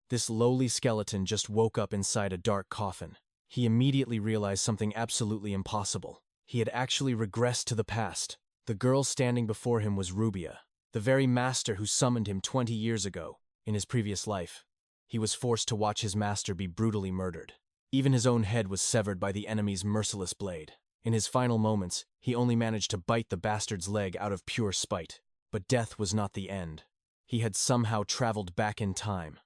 This lowly skeleton just woke up inside a dark coffin. He immediately realized something absolutely impossible. He had actually regressed to the past. The girl standing before him was 𝒏𝒊𝒏𝒊𝒕𝒆, the very master who summoned him 20 years ago, in his previous life. He was forced to watch his master be brutally murdered. Even his own head was severed by the enemy's merciless blade. In his final moments, he only managed to bite the bastard's leg out of pure spite. But death was not the end. He had somehow traveled back in time.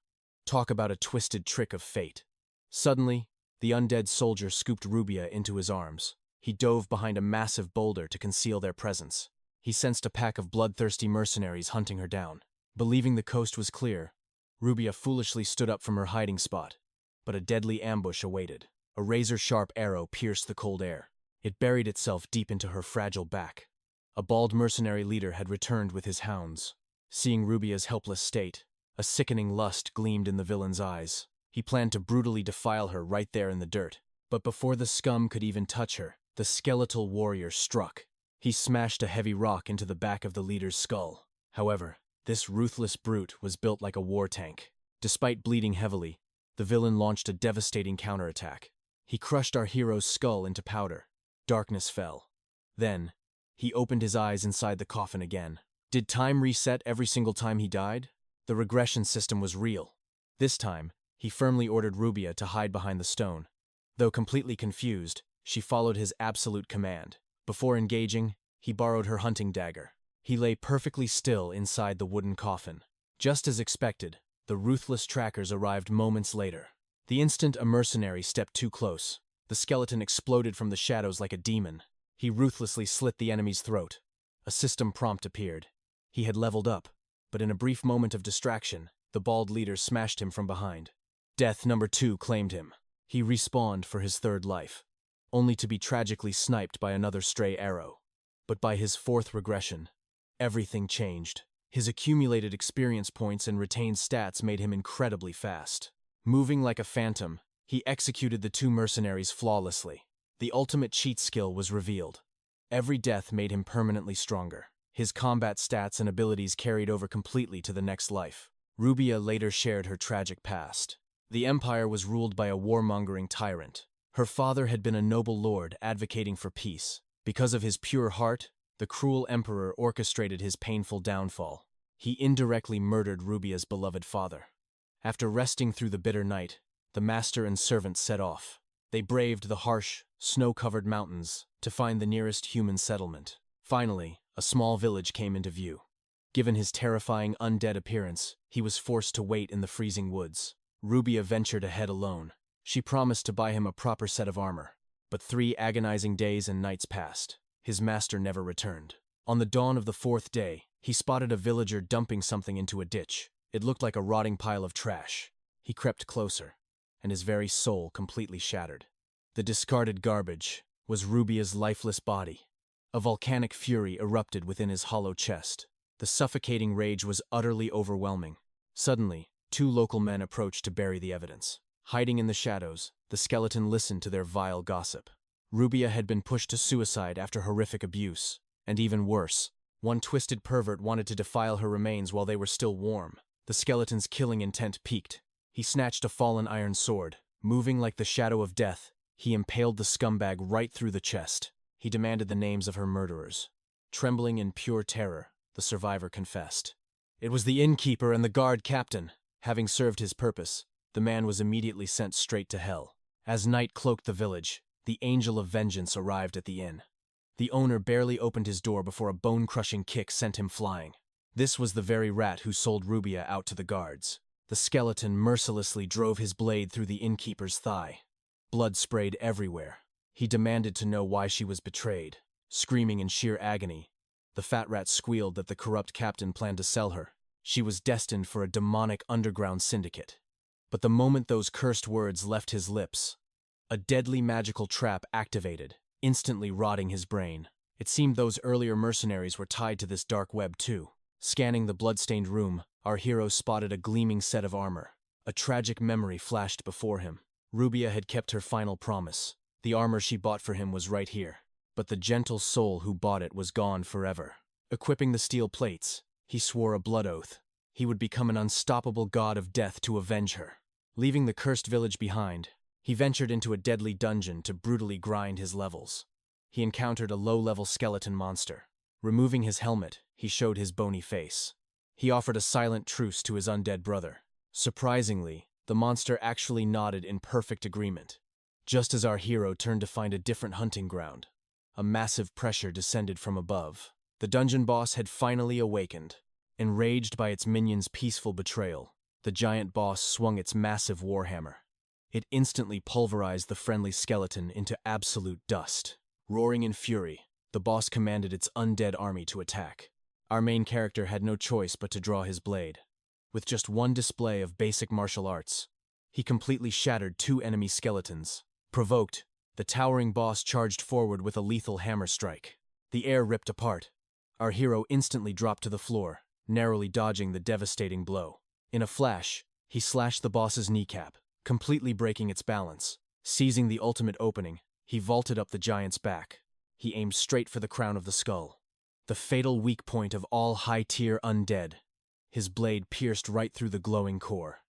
Talk about a twisted trick of fate. Suddenly, the undead soldier scooped 𝒏𝒊𝒏𝒊𝒕𝒆 into his arms. He dove behind a massive boulder to conceal their presence. He sensed a pack of bloodthirsty mercenaries hunting her down. Believing the coast was clear, 𝒏𝒏𝒊𝒏𝒊𝒕𝒆 foolishly stood up from her hiding spot. But a deadly ambush awaited. A razor-sharp arrow pierced the cold air. It buried itself deep into her fragile back. A bald mercenary leader had returned with his hounds. Seeing 𝒏𝒏𝒊𝒏𝒊𝒕𝒆's helpless state, a sickening lust gleamed in the villain's eyes. He planned to brutally defile her right there in the dirt. But before the scum could even touch her, the skeletal warrior struck. He smashed a heavy rock into the back of the leader's skull. However, this ruthless brute was built like a war tank. Despite bleeding heavily, the villain launched a devastating counterattack. He crushed our hero's skull into powder. Darkness fell. Then, he opened his eyes inside the coffin again. Did time reset every single time he died? The regression system was real. This time, he firmly ordered 𝒏𝒏𝒊𝒏𝒊𝒕𝒆 to hide behind the stone. Though completely confused, she followed his absolute command. Before engaging, he borrowed her hunting dagger. He lay perfectly still inside the wooden coffin. Just as expected, the ruthless trackers arrived moments later. The instant a mercenary stepped too close, the skeleton exploded from the shadows like a demon. He ruthlessly slit the enemy's throat. A system prompt appeared. He had leveled up, but in a brief moment of distraction, the bald leader smashed him from behind. Death number 2 claimed him. He respawned for his third life, only to be tragically sniped by another stray arrow. But by his fourth regression, everything changed. His accumulated experience points and retained stats made him incredibly fast. Moving like a phantom, he executed the 2 mercenaries flawlessly. The ultimate cheat skill was revealed. Every death made him permanently stronger. His combat stats and abilities carried over completely to the next life. 𝒏𝒏𝒊𝒏𝒊𝒕𝒆 later shared her tragic past. The empire was ruled by a warmongering tyrant. Her father had been a noble lord advocating for peace. Because of his pure heart, the cruel emperor orchestrated his painful downfall. He indirectly murdered 𝒏𝒏𝒊𝒏𝒊𝒕𝒆's beloved father. After resting through the bitter night, the master and servant set off. They braved the harsh, snow-covered mountains to find the nearest human settlement. Finally, a small village came into view. Given his terrifying undead appearance, he was forced to wait in the freezing woods. 𝒏𝒏𝒊𝒏𝒊𝒕𝒆 ventured ahead alone. She promised to buy him a proper set of armor. But 3 agonizing days and nights passed. His master never returned. On the dawn of the 4th day, he spotted a villager dumping something into a ditch. It looked like a rotting pile of trash. He crept closer, and his very soul completely shattered. The discarded garbage was 𝒏𝒏𝒊𝒏𝒊𝒕𝒆's lifeless body. A volcanic fury erupted within his hollow chest. The suffocating rage was utterly overwhelming. Suddenly, 2 local men approached to bury the evidence. Hiding in the shadows, the skeleton listened to their vile gossip. 𝒏𝒏𝒊𝒏𝒊𝒕𝒆 had been pushed to suicide after horrific abuse. And even worse, one twisted pervert wanted to defile her remains while they were still warm. The skeleton's killing intent peaked. He snatched a fallen iron sword. Moving like the shadow of death, he impaled the scumbag right through the chest. He demanded the names of her murderers. Trembling in pure terror, the survivor confessed. It was the innkeeper and the guard captain. Having served his purpose, the man was immediately sent straight to hell. As night cloaked the village, the angel of vengeance arrived at the inn. The owner barely opened his door before a bone-crushing kick sent him flying. This was the very rat who sold 𝒏𝒏𝒊𝒏𝒊𝒕𝒆 out to the guards. The skeleton mercilessly drove his blade through the innkeeper's thigh. Blood sprayed everywhere. He demanded to know why she was betrayed. Screaming in sheer agony, the fat rat squealed that the corrupt captain planned to sell her. She was destined for a demonic underground syndicate. But the moment those cursed words left his lips, a deadly magical trap activated, instantly rotting his brain. It seemed those earlier mercenaries were tied to this dark web too. Scanning the blood-stained room, our hero spotted a gleaming set of armor. A tragic memory flashed before him. 𝒏𝒏𝒊𝒏𝒊𝒕𝒆 had kept her final promise. The armor she bought for him was right here. But the gentle soul who bought it was gone forever. Equipping the steel plates, he swore a blood oath. he would become an unstoppable god of death to avenge her. Leaving the cursed village behind, he ventured into a deadly dungeon to brutally grind his levels. He encountered a low-level skeleton monster. Removing his helmet, he showed his bony face. He offered a silent truce to his undead brother. Surprisingly, the monster actually nodded in perfect agreement. Just as our hero turned to find a different hunting ground, a massive pressure descended from above. The dungeon boss had finally awakened. Enraged by its minions' peaceful betrayal, the giant boss swung its massive warhammer. It instantly pulverized the friendly skeleton into absolute dust. Roaring in fury, the boss commanded its undead army to attack. Our main character had no choice but to draw his blade. With just one display of basic martial arts, he completely shattered 2 enemy skeletons. Provoked, the towering boss charged forward with a lethal hammer strike. The air ripped apart. Our hero instantly dropped to the floor, narrowly dodging the devastating blow. In a flash, he slashed the boss's kneecap, completely breaking its balance. Seizing the ultimate opening, he vaulted up the giant's back. He aimed straight for the crown of the skull, the fatal weak point of all high-tier undead. His blade pierced right through the glowing core.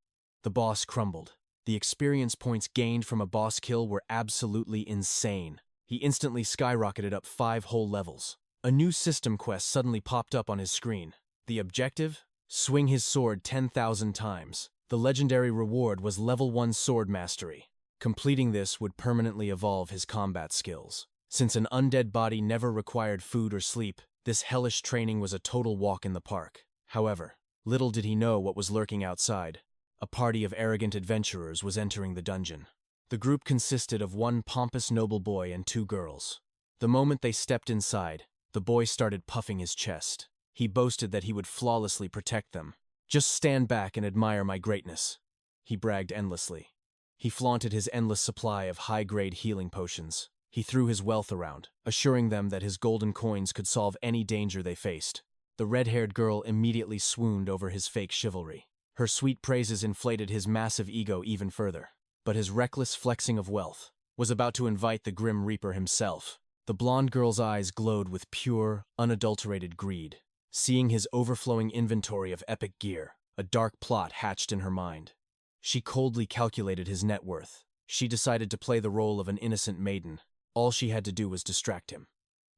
The boss crumbled. The experience points gained from a boss kill were absolutely insane. He instantly skyrocketed up 5 whole levels. A new system quest suddenly popped up on his screen. The objective? Swing his sword 10,000 times. The legendary reward was level 1 sword mastery. Completing this would permanently evolve his combat skills. Since an undead body never required food or sleep, this hellish training was a total walk in the park. However, little did he know what was lurking outside. A party of arrogant adventurers was entering the dungeon. The group consisted of one pompous noble boy and 2 girls. The moment they stepped inside, the boy started puffing his chest. He boasted that he would flawlessly protect them. "Just stand back and admire my greatness," he bragged endlessly. He flaunted his endless supply of high-grade healing potions. He threw his wealth around, assuring them that his golden coins could solve any danger they faced. The red-haired girl immediately swooned over his fake chivalry. Her sweet praises inflated his massive ego even further. But his reckless flexing of wealth was about to invite the Grim Reaper himself. The blonde girl's eyes glowed with pure, unadulterated greed. Seeing his overflowing inventory of epic gear, a dark plot hatched in her mind. She coldly calculated his net worth. She decided to play the role of an innocent maiden. All she had to do was distract him.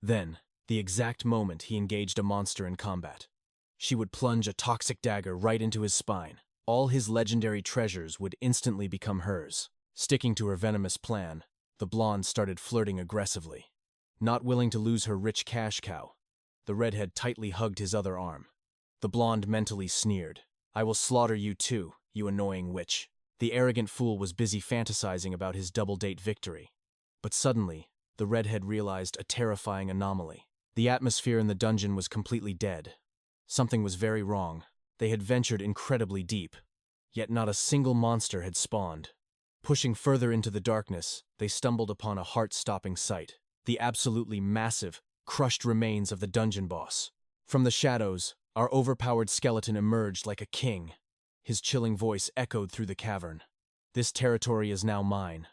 Then, the exact moment he engaged a monster in combat, she would plunge a toxic dagger right into his spine. All his legendary treasures would instantly become hers. Sticking to her venomous plan, the blonde started flirting aggressively. Not willing to lose her rich cash cow, the redhead tightly hugged his other arm. The blonde mentally sneered. "I will slaughter you too, you annoying witch." The arrogant fool was busy fantasizing about his double-date victory. But suddenly, the redhead realized a terrifying anomaly. The atmosphere in the dungeon was completely dead. Something was very wrong. They had ventured incredibly deep, yet not a single monster had spawned. Pushing further into the darkness, they stumbled upon a heart-stopping sight. The absolutely massive, crushed remains of the dungeon boss. From the shadows, our overpowered skeleton emerged like a king. His chilling voice echoed through the cavern. "This territory is now mine.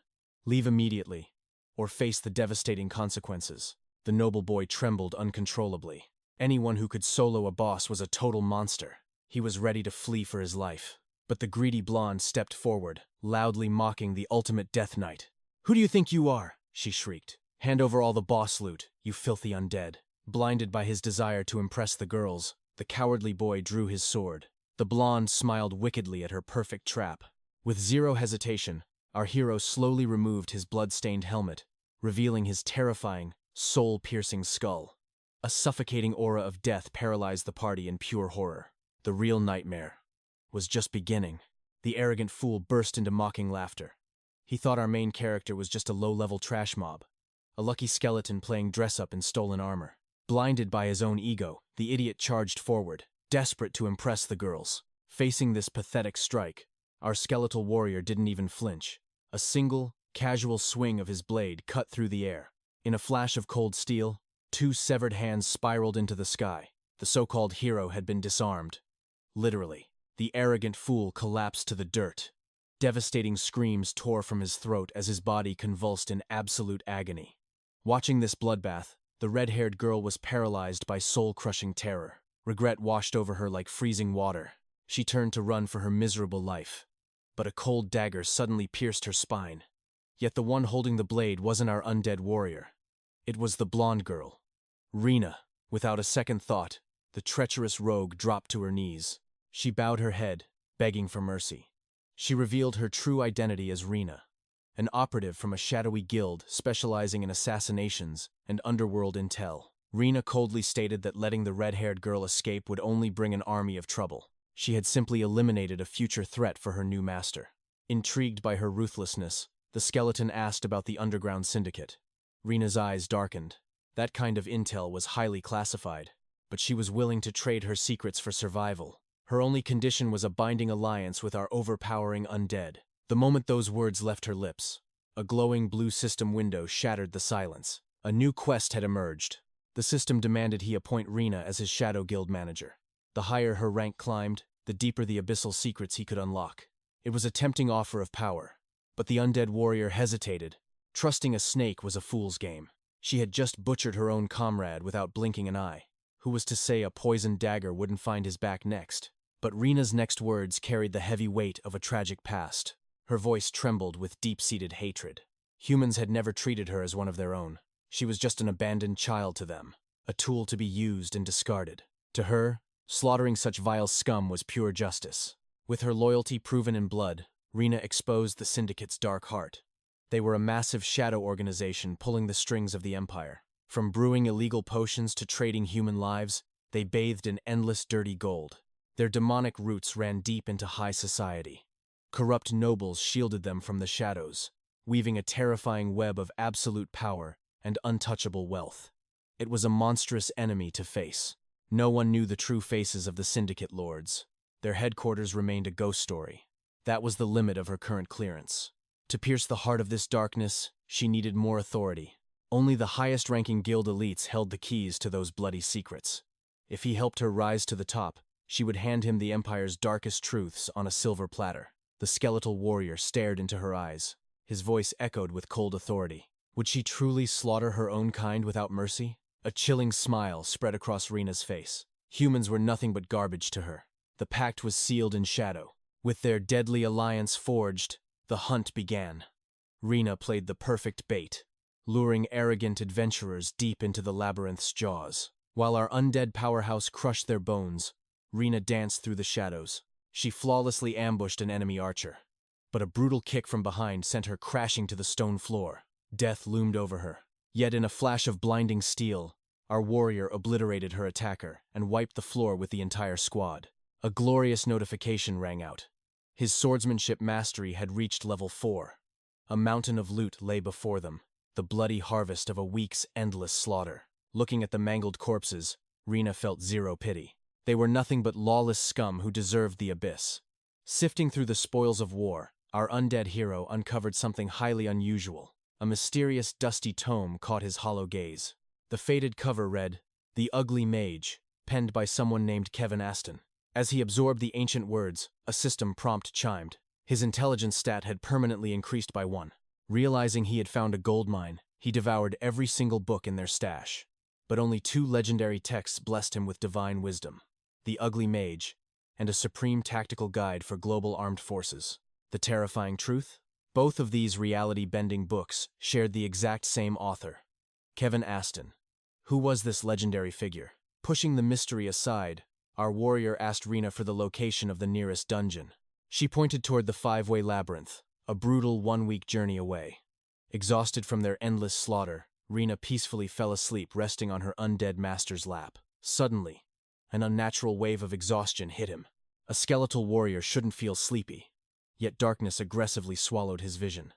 Leave immediately, or face the devastating consequences." The noble boy trembled uncontrollably. Anyone who could solo a boss was a total monster. He was ready to flee for his life. But the greedy blonde stepped forward, loudly mocking the ultimate death knight. "Who do you think you are?" she shrieked. "Hand over all the boss loot, you filthy undead." Blinded by his desire to impress the girls, the cowardly boy drew his sword. The blonde smiled wickedly at her perfect trap. With zero hesitation, our hero slowly removed his blood-stained helmet, revealing his terrifying, soul-piercing skull. A suffocating aura of death paralyzed the party in pure horror. The real nightmare was just beginning. The arrogant fool burst into mocking laughter. He thought our main character was just a low-level trash mob, a lucky skeleton playing dress-up in stolen armor. Blinded by his own ego, the idiot charged forward, desperate to impress the girls. Facing this pathetic strike, our skeletal warrior didn't even flinch. A single, casual swing of his blade cut through the air. In a flash of cold steel, 2 severed hands spiraled into the sky. The so-called hero had been disarmed. Literally, the arrogant fool collapsed to the dirt. Devastating screams tore from his throat as his body convulsed in absolute agony. Watching this bloodbath, the red-haired girl was paralyzed by soul-crushing terror. Regret washed over her like freezing water. She turned to run for her miserable life. But a cold dagger suddenly pierced her spine. Yet the one holding the blade wasn't our undead warrior. It was the blonde girl, Rena. Without a second thought, the treacherous rogue dropped to her knees. She bowed her head, begging for mercy. She revealed her true identity as Rena, an operative from a shadowy guild specializing in assassinations and underworld intel. Rena coldly stated that letting the red-haired girl escape would only bring an army of trouble. She had simply eliminated a future threat for her new master. Intrigued by her ruthlessness, the skeleton asked about the underground syndicate. Rena's eyes darkened. That kind of intel was highly classified, but she was willing to trade her secrets for survival. Her only condition was a binding alliance with our overpowering undead. The moment those words left her lips, a glowing blue system window shattered the silence. A new quest had emerged. The system demanded he appoint Rena as his Shadow Guild manager. The higher her rank climbed, the deeper the abyssal secrets he could unlock. It was a tempting offer of power, but the undead warrior hesitated. Trusting a snake was a fool's game. She had just butchered her own comrade without blinking an eye. Who was to say a poisoned dagger wouldn't find his back next? But Rena's next words carried the heavy weight of a tragic past. Her voice trembled with deep-seated hatred. Humans had never treated her as one of their own. She was just an abandoned child to them, a tool to be used and discarded. To her, slaughtering such vile scum was pure justice. With her loyalty proven in blood, Rena exposed the Syndicate's dark heart. They were a massive shadow organization pulling the strings of the Empire. From brewing illegal potions to trading human lives, they bathed in endless dirty gold. Their demonic roots ran deep into high society. Corrupt nobles shielded them from the shadows, weaving a terrifying web of absolute power and untouchable wealth. It was a monstrous enemy to face. No one knew the true faces of the Syndicate lords. Their headquarters remained a ghost story. That was the limit of her current clearance. To pierce the heart of this darkness, she needed more authority. Only the highest-ranking guild elites held the keys to those bloody secrets. If he helped her rise to the top, she would hand him the Empire's darkest truths on a silver platter. The skeletal warrior stared into her eyes. His voice echoed with cold authority. Would she truly slaughter her own kind without mercy? A chilling smile spread across Rena's face. Humans were nothing but garbage to her. The pact was sealed in shadow. With their deadly alliance forged, the hunt began. Rena played the perfect bait, luring arrogant adventurers deep into the labyrinth's jaws. While our undead powerhouse crushed their bones, Rena danced through the shadows. She flawlessly ambushed an enemy archer. But a brutal kick from behind sent her crashing to the stone floor. Death loomed over her. Yet in a flash of blinding steel, our warrior obliterated her attacker and wiped the floor with the entire squad. A glorious notification rang out. His swordsmanship mastery had reached level 4. A mountain of loot lay before them, the bloody harvest of a week's endless slaughter. Looking at the mangled corpses, Rena felt zero pity. They were nothing but lawless scum who deserved the abyss. Sifting through the spoils of war, our undead hero uncovered something highly unusual. A mysterious dusty tome caught his hollow gaze. The faded cover read, "The Ugly Mage," penned by someone named Kevin Aston. As he absorbed the ancient words, a system prompt chimed. His intelligence stat had permanently increased by 1. Realizing he had found a gold mine, he devoured every single book in their stash. But only 2 legendary texts blessed him with divine wisdom: The Ugly Mage, and a supreme tactical guide for global armed forces. The Terrifying Truth? Both of these reality-bending books shared the exact same author, Kevin Aston. Who was this legendary figure? Pushing the mystery aside, our warrior asked Rena for the location of the nearest dungeon. She pointed toward the 5-way labyrinth, a brutal 1-week journey away. Exhausted from their endless slaughter, Rena peacefully fell asleep resting on her undead master's lap. Suddenly, an unnatural wave of exhaustion hit him. A skeletal warrior shouldn't feel sleepy, yet darkness aggressively swallowed his vision.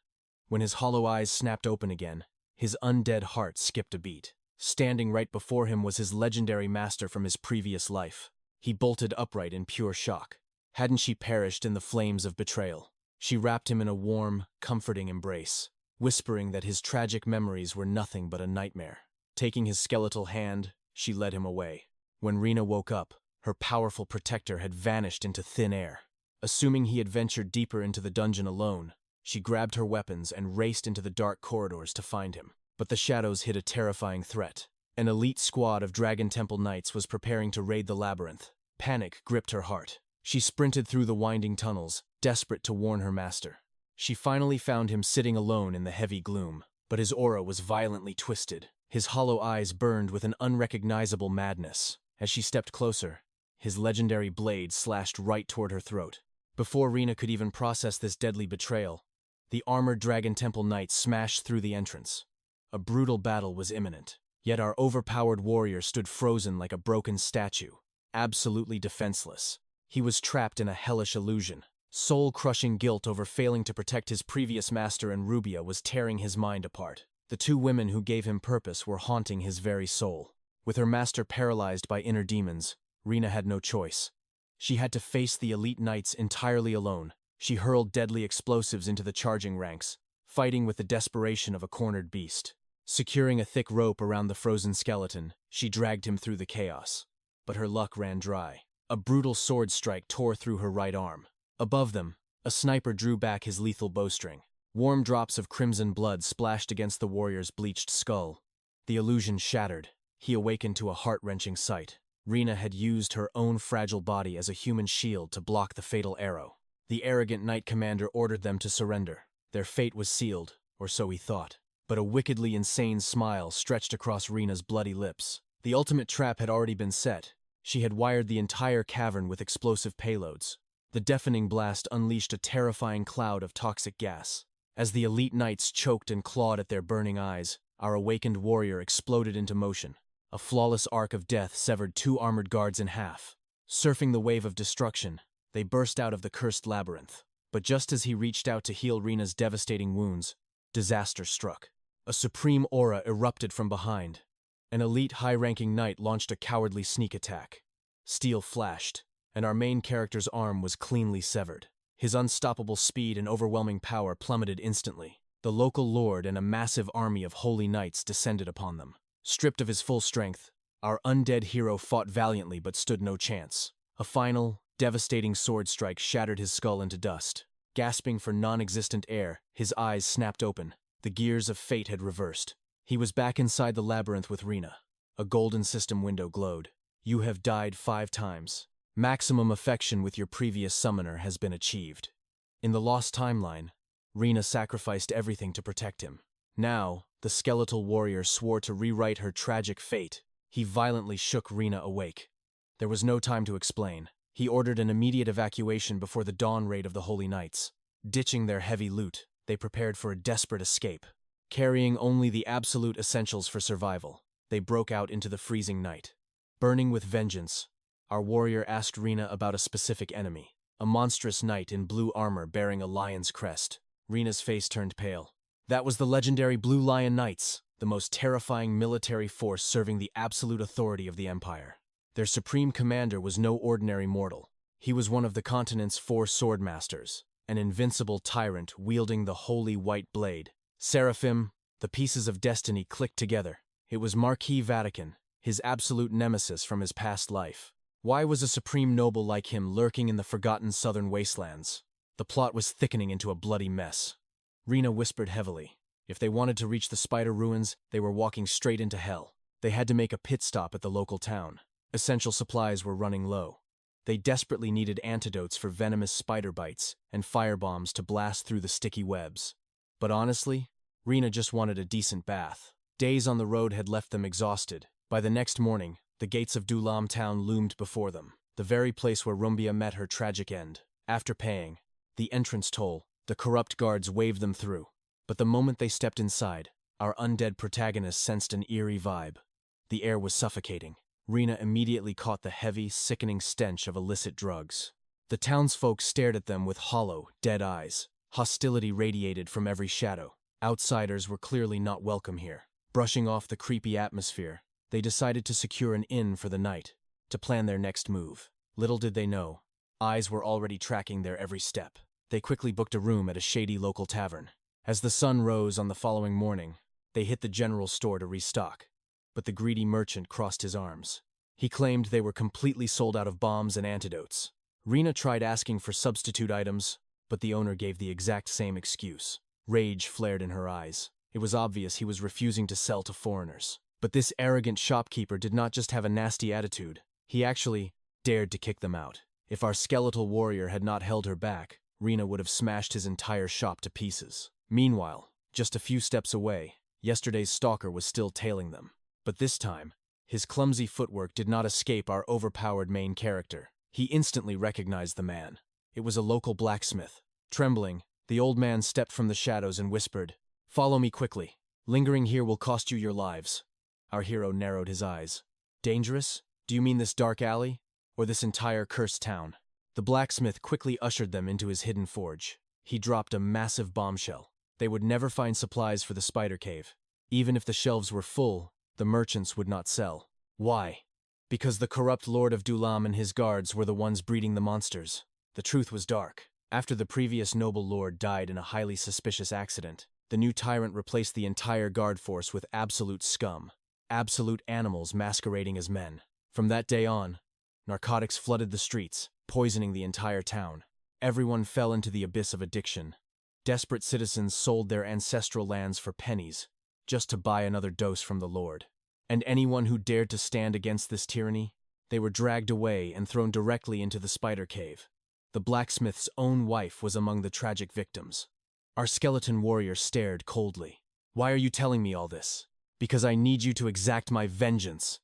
When his hollow eyes snapped open again, his undead heart skipped a beat. Standing right before him was his legendary master from his previous life. He bolted upright in pure shock. Hadn't she perished in the flames of betrayal? She wrapped him in a warm, comforting embrace, whispering that his tragic memories were nothing but a nightmare. Taking his skeletal hand, she led him away. When Rena woke up, her powerful protector had vanished into thin air. Assuming he had ventured deeper into the dungeon alone, she grabbed her weapons and raced into the dark corridors to find him. But the shadows hid a terrifying threat. An elite squad of Dragon Temple Knights was preparing to raid the labyrinth. Panic gripped her heart. She sprinted through the winding tunnels, desperate to warn her master. She finally found him sitting alone in the heavy gloom, but his aura was violently twisted. His hollow eyes burned with an unrecognizable madness. As she stepped closer, his legendary blade slashed right toward her throat. Before Rina could even process this deadly betrayal, the armored Dragon Temple Knight smashed through the entrance. A brutal battle was imminent, yet our overpowered warrior stood frozen like a broken statue, absolutely defenseless. He was trapped in a hellish illusion. Soul-crushing guilt over failing to protect his previous master and Rubia was tearing his mind apart. The two women who gave him purpose were haunting his very soul. With her master paralyzed by inner demons, Rina had no choice. She had to face the elite knights entirely alone. She hurled deadly explosives into the charging ranks, fighting with the desperation of a cornered beast. Securing a thick rope around the frozen skeleton, she dragged him through the chaos. But her luck ran dry. A brutal sword strike tore through her right arm. Above them, a sniper drew back his lethal bowstring. Warm drops of crimson blood splashed against the warrior's bleached skull. The illusion shattered. He awakened to a heart-wrenching sight. Rina had used her own fragile body as a human shield to block the fatal arrow. The arrogant knight commander ordered them to surrender. Their fate was sealed, or so he thought. But a wickedly insane smile stretched across Rina's bloody lips. The ultimate trap had already been set. She had wired the entire cavern with explosive payloads. The deafening blast unleashed a terrifying cloud of toxic gas. As the elite knights choked and clawed at their burning eyes, our awakened warrior exploded into motion. A flawless arc of death severed two armored guards in half. Surfing the wave of destruction, they burst out of the cursed labyrinth. But just as he reached out to heal Rina's devastating wounds, disaster struck. A supreme aura erupted from behind. An elite high-ranking knight launched a cowardly sneak attack. Steel flashed, and our main character's arm was cleanly severed. His unstoppable speed and overwhelming power plummeted instantly. The local lord and a massive army of holy knights descended upon them. Stripped of his full strength, our undead hero fought valiantly but stood no chance. A final, devastating sword strike shattered his skull into dust. Gasping for non-existent air, his eyes snapped open. The gears of fate had reversed. He was back inside the labyrinth with Rina. A golden system window glowed. You have died 5 times. Maximum affection with your previous summoner has been achieved. In the lost timeline, Rina sacrificed everything to protect him. Now, the skeletal warrior swore to rewrite her tragic fate. He violently shook Rina awake. There was no time to explain. He ordered an immediate evacuation before the dawn raid of the Holy Knights. Ditching their heavy loot, they prepared for a desperate escape. Carrying only the absolute essentials for survival, they broke out into the freezing night. Burning with vengeance, our warrior asked Rina about a specific enemy. A monstrous knight in blue armor bearing a lion's crest. Rina's face turned pale. That was the legendary Blue Lion Knights, the most terrifying military force serving the absolute authority of the Empire. Their supreme commander was no ordinary mortal. He was one of the continent's 4 swordmasters, an invincible tyrant wielding the holy white blade. Seraphim, the pieces of destiny clicked together. It was 𝒏𝒊𝒏𝒊𝒕𝒆, his absolute nemesis from his past life. Why was a supreme noble like him lurking in the forgotten southern wastelands? The plot was thickening into a bloody mess. Rina whispered heavily. If they wanted to reach the spider ruins, they were walking straight into hell. They had to make a pit stop at the local town. Essential supplies were running low. They desperately needed antidotes for venomous spider bites and firebombs to blast through the sticky webs. But honestly, Rina just wanted a decent bath. Days on the road had left them exhausted. By the next morning, the gates of Dulam town loomed before them, the very place where Rubia met her tragic end. After paying the entrance toll, the corrupt guards waved them through. But the moment they stepped inside, our undead protagonist sensed an eerie vibe. The air was suffocating. Rina immediately caught the heavy, sickening stench of illicit drugs. The townsfolk stared at them with hollow, dead eyes. Hostility radiated from every shadow. Outsiders were clearly not welcome here. Brushing off the creepy atmosphere, they decided to secure an inn for the night, to plan their next move. Little did they know, eyes were already tracking their every step. They quickly booked a room at a shady local tavern. As the sun rose on the following morning, they hit the general store to restock. But the greedy merchant crossed his arms. He claimed they were completely sold out of bombs and antidotes. Rina tried asking for substitute items, but the owner gave the exact same excuse. Rage flared in her eyes. It was obvious he was refusing to sell to foreigners. But this arrogant shopkeeper did not just have a nasty attitude. He actually dared to kick them out. If our skeletal warrior had not held her back, Rena would have smashed his entire shop to pieces. Meanwhile, just a few steps away, yesterday's stalker was still tailing them. But this time, his clumsy footwork did not escape our overpowered main character. He instantly recognized the man. It was a local blacksmith. Trembling, the old man stepped from the shadows and whispered, "Follow me quickly. Lingering here will cost you your lives." Our hero narrowed his eyes. "Dangerous? Do you mean this dark alley? Or this entire cursed town?" The blacksmith quickly ushered them into his hidden forge. He dropped a massive bombshell. They would never find supplies for the spider cave. Even if the shelves were full, the merchants would not sell. Why? Because the corrupt Lord of Dulam and his guards were the ones breeding the monsters. The truth was dark. After the previous noble lord died in a highly suspicious accident, the new tyrant replaced the entire guard force with absolute scum. Absolute animals masquerading as men. From that day on, narcotics flooded the streets, poisoning the entire town. Everyone fell into the abyss of addiction. Desperate citizens sold their ancestral lands for pennies, just to buy another dose from the Lord. And anyone who dared to stand against this tyranny, they were dragged away and thrown directly into the spider cave. The blacksmith's own wife was among the tragic victims. Our skeleton warrior stared coldly. "Why are you telling me all this?" "Because I need you to exact my vengeance.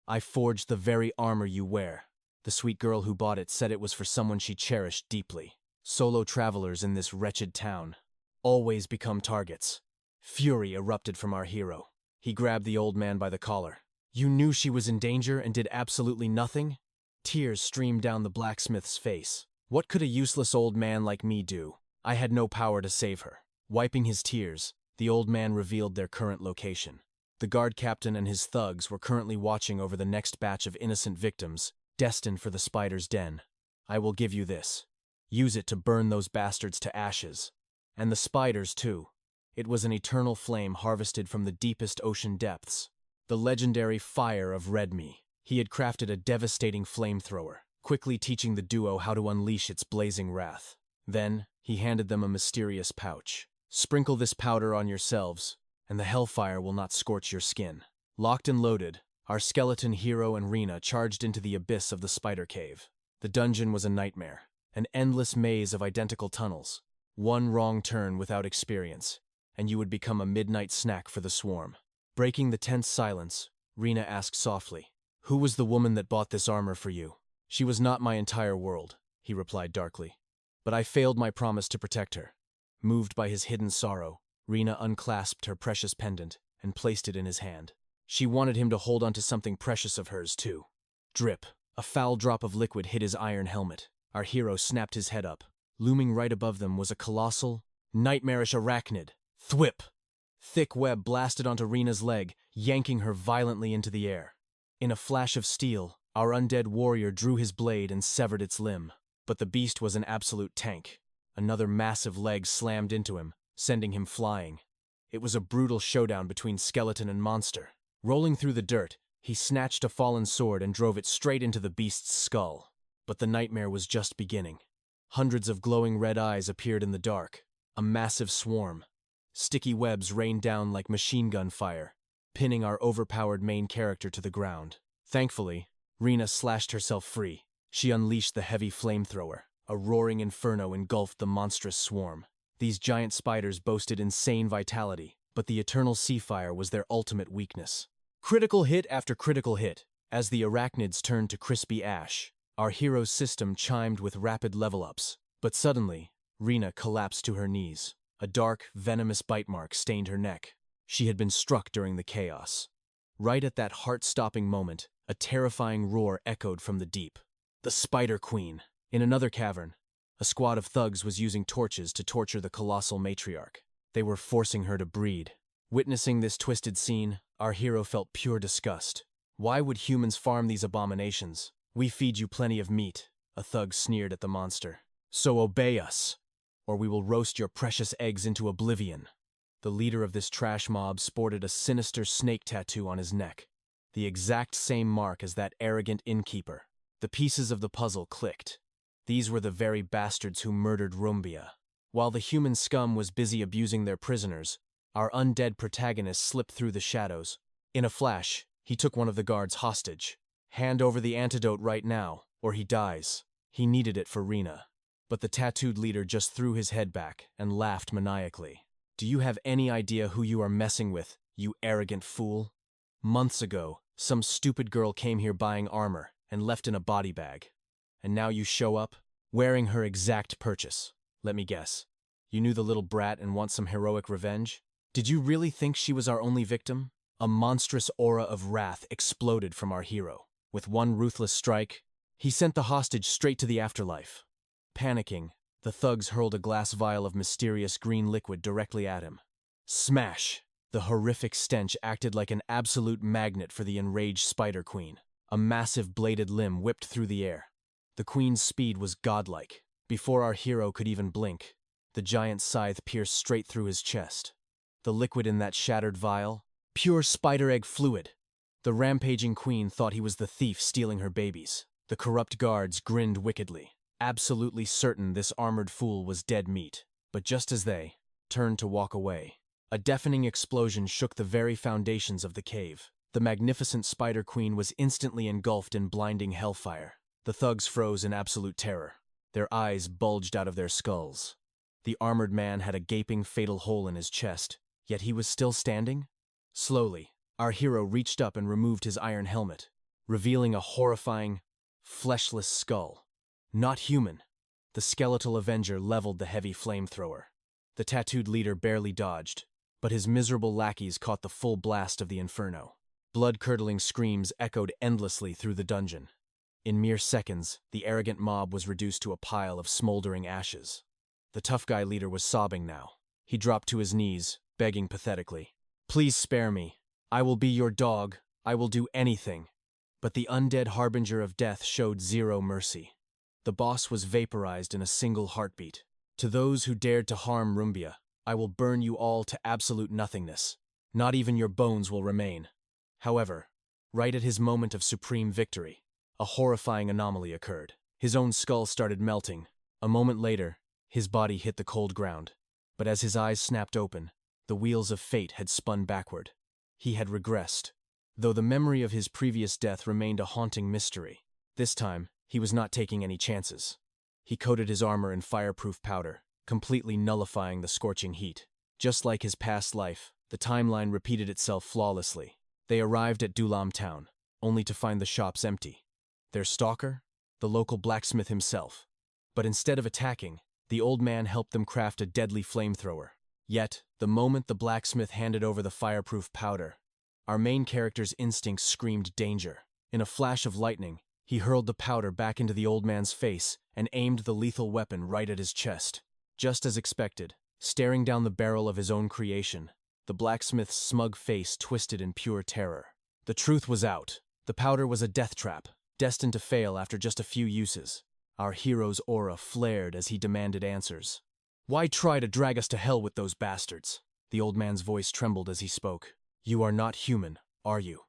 I forged the very armor you wear." The sweet girl who bought it said it was for someone she cherished deeply. Solo travelers in this wretched town always become targets. Fury erupted from our hero. He grabbed the old man by the collar. "You knew she was in danger and did absolutely nothing?" Tears streamed down the blacksmith's face. "What could a useless old man like me do? I had no power to save her." Wiping his tears, the old man revealed their current location. The guard captain and his thugs were currently watching over the next batch of innocent victims, destined for the spider's den. "I will give you this. Use it to burn those bastards to ashes. And the spiders, too." It was an eternal flame harvested from the deepest ocean depths. The legendary fire of 𝒏𝒊𝒏𝒊𝒕𝒆. He had crafted a devastating flamethrower, quickly teaching the duo how to unleash its blazing wrath. Then, he handed them a mysterious pouch. "Sprinkle this powder on yourselves, and the hellfire will not scorch your skin." Locked and loaded, our skeleton hero and Rena charged into the abyss of the spider cave. The dungeon was a nightmare, an endless maze of identical tunnels. One wrong turn without experience, and you would become a midnight snack for the swarm. Breaking the tense silence, Rena asked softly, "Who was the woman that bought this armor for you?" "She was not my entire world," he replied darkly. "But I failed my promise to protect her." Moved by his hidden sorrow, Rena unclasped her precious pendant and placed it in his hand. She wanted him to hold onto something precious of hers, too. Drip. A foul drop of liquid hit his iron helmet. Our hero snapped his head up. Looming right above them was a colossal, nightmarish arachnid. Thwip! Thick web blasted onto Rena's leg, yanking her violently into the air. In a flash of steel, our undead warrior drew his blade and severed its limb. But the beast was an absolute tank. Another massive leg slammed into him, sending him flying. It was a brutal showdown between skeleton and monster. Rolling through the dirt, he snatched a fallen sword and drove it straight into the beast's skull. But the nightmare was just beginning. Hundreds of glowing red eyes appeared in the dark. A massive swarm. Sticky webs rained down like machine gun fire, pinning our overpowered main character to the ground. Thankfully, Rena slashed herself free. She unleashed the heavy flamethrower. A roaring inferno engulfed the monstrous swarm. These giant spiders boasted insane vitality, but the eternal sea fire was their ultimate weakness. Critical hit after critical hit. As the arachnids turned to crispy ash, our hero's system chimed with rapid level-ups. But suddenly, Rena collapsed to her knees. A dark, venomous bite mark stained her neck. She had been struck during the chaos. Right at that heart-stopping moment, a terrifying roar echoed from the deep. The Spider Queen. In another cavern, a squad of thugs was using torches to torture the colossal matriarch. They were forcing her to breed. Witnessing this twisted scene, our hero felt pure disgust. "Why would humans farm these abominations? We feed you plenty of meat," a thug sneered at the monster. "So obey us, or we will roast your precious eggs into oblivion." The leader of this trash mob sported a sinister snake tattoo on his neck, the exact same mark as that arrogant innkeeper. The pieces of the puzzle clicked. These were the very bastards who murdered 𝒏𝒊𝒏𝒊𝒕𝒆. While the human scum was busy abusing their prisoners, our undead protagonist slipped through the shadows. In a flash, he took one of the guards hostage. "Hand over the antidote right now, or he dies," He needed it for Rina. But the tattooed leader just threw his head back and laughed maniacally. Do you have any idea who you are messing with, you arrogant fool? Months ago, some stupid girl came here buying armor and left in a body bag. And now you show up, wearing her exact purchase. Let me guess. You knew the little brat and want some heroic revenge? Did you really think she was our only victim? A monstrous aura of wrath exploded from our hero. With one ruthless strike, he sent the hostage straight to the afterlife. Panicking, the thugs hurled a glass vial of mysterious green liquid directly at him. Smash! The horrific stench acted like an absolute magnet for the enraged Spider Queen. A massive bladed limb whipped through the air. The queen's speed was godlike. Before our hero could even blink, the giant scythe pierced straight through his chest. The liquid in that shattered vial? Pure spider egg fluid. The rampaging queen thought he was the thief stealing her babies. The corrupt guards grinned wickedly, absolutely certain this armored fool was dead meat. But just as they turned to walk away, a deafening explosion shook the very foundations of the cave. The magnificent Spider Queen was instantly engulfed in blinding hellfire. The thugs froze in absolute terror. Their eyes bulged out of their skulls. The armored man had a gaping fatal hole in his chest, yet he was still standing? Slowly, our hero reached up and removed his iron helmet, revealing a horrifying, fleshless skull. Not human. The skeletal avenger leveled the heavy flamethrower. The tattooed leader barely dodged, but his miserable lackeys caught the full blast of the inferno. Blood-curdling screams echoed endlessly through the dungeon. In mere seconds, the arrogant mob was reduced to a pile of smoldering ashes. The tough guy leader was sobbing now. He dropped to his knees, begging pathetically, "Please spare me. I will be your dog. I will do anything." But the undead harbinger of death showed zero mercy. The boss was vaporized in a single heartbeat. "To those who dared to harm 𝒏𝒊𝒏𝒊𝒕𝒆, I will burn you all to absolute nothingness. Not even your bones will remain." However, right at his moment of supreme victory, a horrifying anomaly occurred. His own skull started melting. A moment later, his body hit the cold ground. But as his eyes snapped open, the wheels of fate had spun backward. He had regressed, though the memory of his previous death remained a haunting mystery. This time, he was not taking any chances. He coated his armor in fireproof powder, completely nullifying the scorching heat. Just like his past life, the timeline repeated itself flawlessly. They arrived at 𝒊𝒏𝒊𝒊𝒕𝒆 town, only to find the shops empty. Their stalker? The local blacksmith himself. But instead of attacking, the old man helped them craft a deadly flamethrower. Yet, the moment the blacksmith handed over the fireproof powder, our main character's instincts screamed danger. In a flash of lightning, he hurled the powder back into the old man's face and aimed the lethal weapon right at his chest. Just as expected, staring down the barrel of his own creation, the blacksmith's smug face twisted in pure terror. The truth was out. The powder was a death trap, destined to fail after just a few uses. Our hero's aura flared as he demanded answers. "Why try to drag us to hell with those bastards?" The old man's voice trembled as he spoke. "You are not human, are you?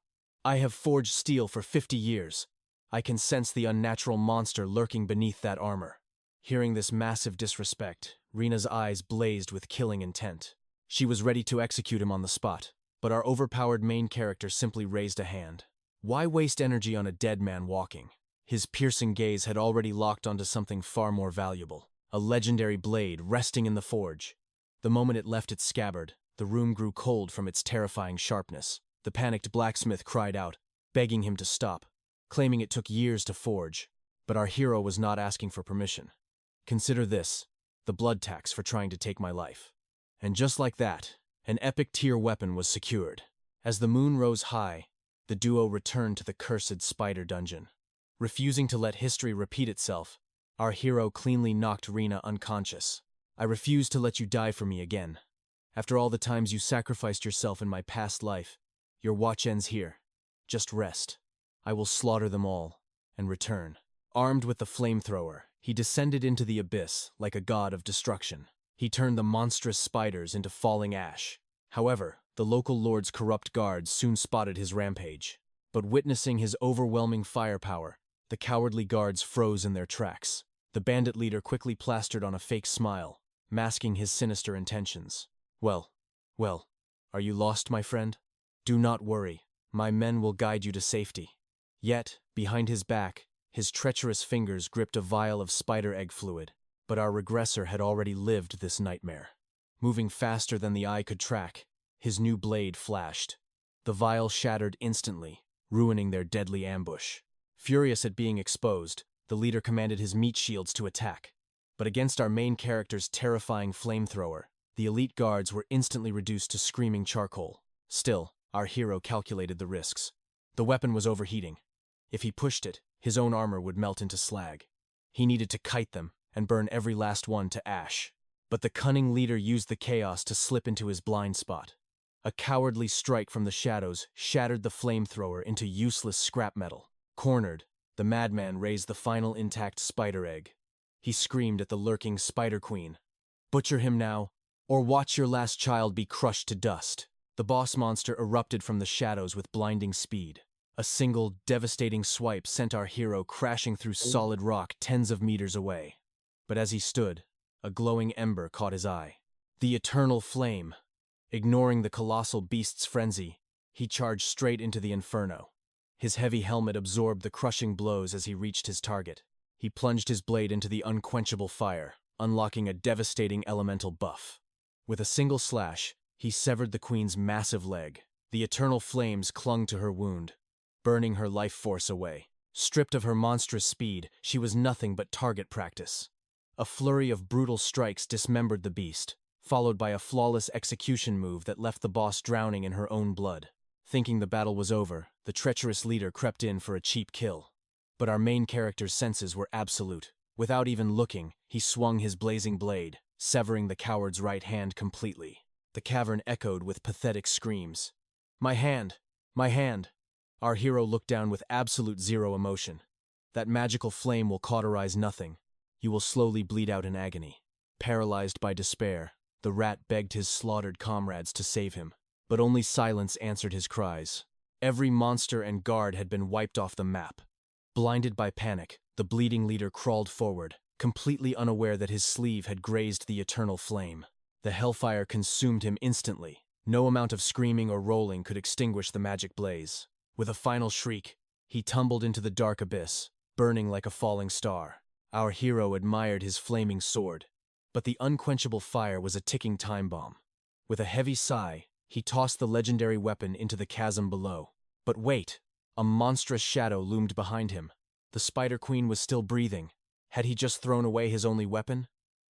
I have forged steel for 50 years. I can sense the unnatural monster lurking beneath that armor." Hearing this massive disrespect, Rina's eyes blazed with killing intent. She was ready to execute him on the spot, but our overpowered main character simply raised a hand. Why waste energy on a dead man walking? His piercing gaze had already locked onto something far more valuable. A legendary blade resting in the forge. The moment it left its scabbard, the room grew cold from its terrifying sharpness. The panicked blacksmith cried out, begging him to stop, claiming it took years to forge. But our hero was not asking for permission. "Consider this, the blood tax for trying to take my life." And just like that, an epic tier weapon was secured. As the moon rose high, the duo returned to the cursed spider dungeon. Refusing to let history repeat itself, our hero cleanly knocked Rina unconscious. "I refuse to let you die for me again. After all the times you sacrificed yourself in my past life, your watch ends here. Just rest. I will slaughter them all, and return." Armed with the flamethrower, he descended into the abyss like a god of destruction. He turned the monstrous spiders into falling ash. However, the local lord's corrupt guards soon spotted his rampage. But witnessing his overwhelming firepower, the cowardly guards froze in their tracks. The bandit leader quickly plastered on a fake smile, masking his sinister intentions. Well, are you lost, my friend? Do not worry, my men will guide you to safety." Yet, behind his back, His treacherous fingers gripped a vial of spider egg fluid, but our regressor had already lived this nightmare. Moving faster than the eye could track, his new blade flashed. The vial shattered instantly, ruining their deadly ambush. Furious at being exposed, the leader commanded his meat shields to attack. But against our main character's terrifying flamethrower, the elite guards were instantly reduced to screaming charcoal. Still, our hero calculated the risks. The weapon was overheating. If he pushed it, his own armor would melt into slag. He needed to kite them and burn every last one to ash. But the cunning leader used the chaos to slip into his blind spot. A cowardly strike from the shadows shattered the flamethrower into useless scrap metal. Cornered, the madman raised the final intact spider egg. He screamed at the lurking Spider Queen. "Butcher him now, or watch your last child be crushed to dust." The boss monster erupted from the shadows with blinding speed. A single, devastating swipe sent our hero crashing through solid rock tens of meters away. But as he stood, a glowing ember caught his eye. The eternal flame. Ignoring the colossal beast's frenzy, he charged straight into the inferno. His heavy helmet absorbed the crushing blows as he reached his target. He plunged his blade into the unquenchable fire, unlocking a devastating elemental buff. With a single slash, he severed the queen's massive leg. The eternal flames clung to her wound, burning her life force away. Stripped of her monstrous speed, she was nothing but target practice. A flurry of brutal strikes dismembered the beast, followed by a flawless execution move that left the boss drowning in her own blood. Thinking the battle was over, the treacherous leader crept in for a cheap kill. But our main character's senses were absolute. Without even looking, he swung his blazing blade, severing the coward's right hand completely. The cavern echoed with pathetic screams. "My hand! My hand!" Our hero looked down with absolute zero emotion. "That magical flame will cauterize nothing. You will slowly bleed out in agony." Paralyzed by despair, the rat begged his slaughtered comrades to save him, but only silence answered his cries. Every monster and guard had been wiped off the map. Blinded by panic, the bleeding leader crawled forward, completely unaware that his sleeve had grazed the eternal flame. The hellfire consumed him instantly. No amount of screaming or rolling could extinguish the magic blaze. With a final shriek, he tumbled into the dark abyss, burning like a falling star. Our hero admired his flaming sword, but the unquenchable fire was a ticking time bomb. With a heavy sigh, he tossed the legendary weapon into the chasm below. But wait! A monstrous shadow loomed behind him. The Spider Queen was still breathing. Had he just thrown away his only weapon?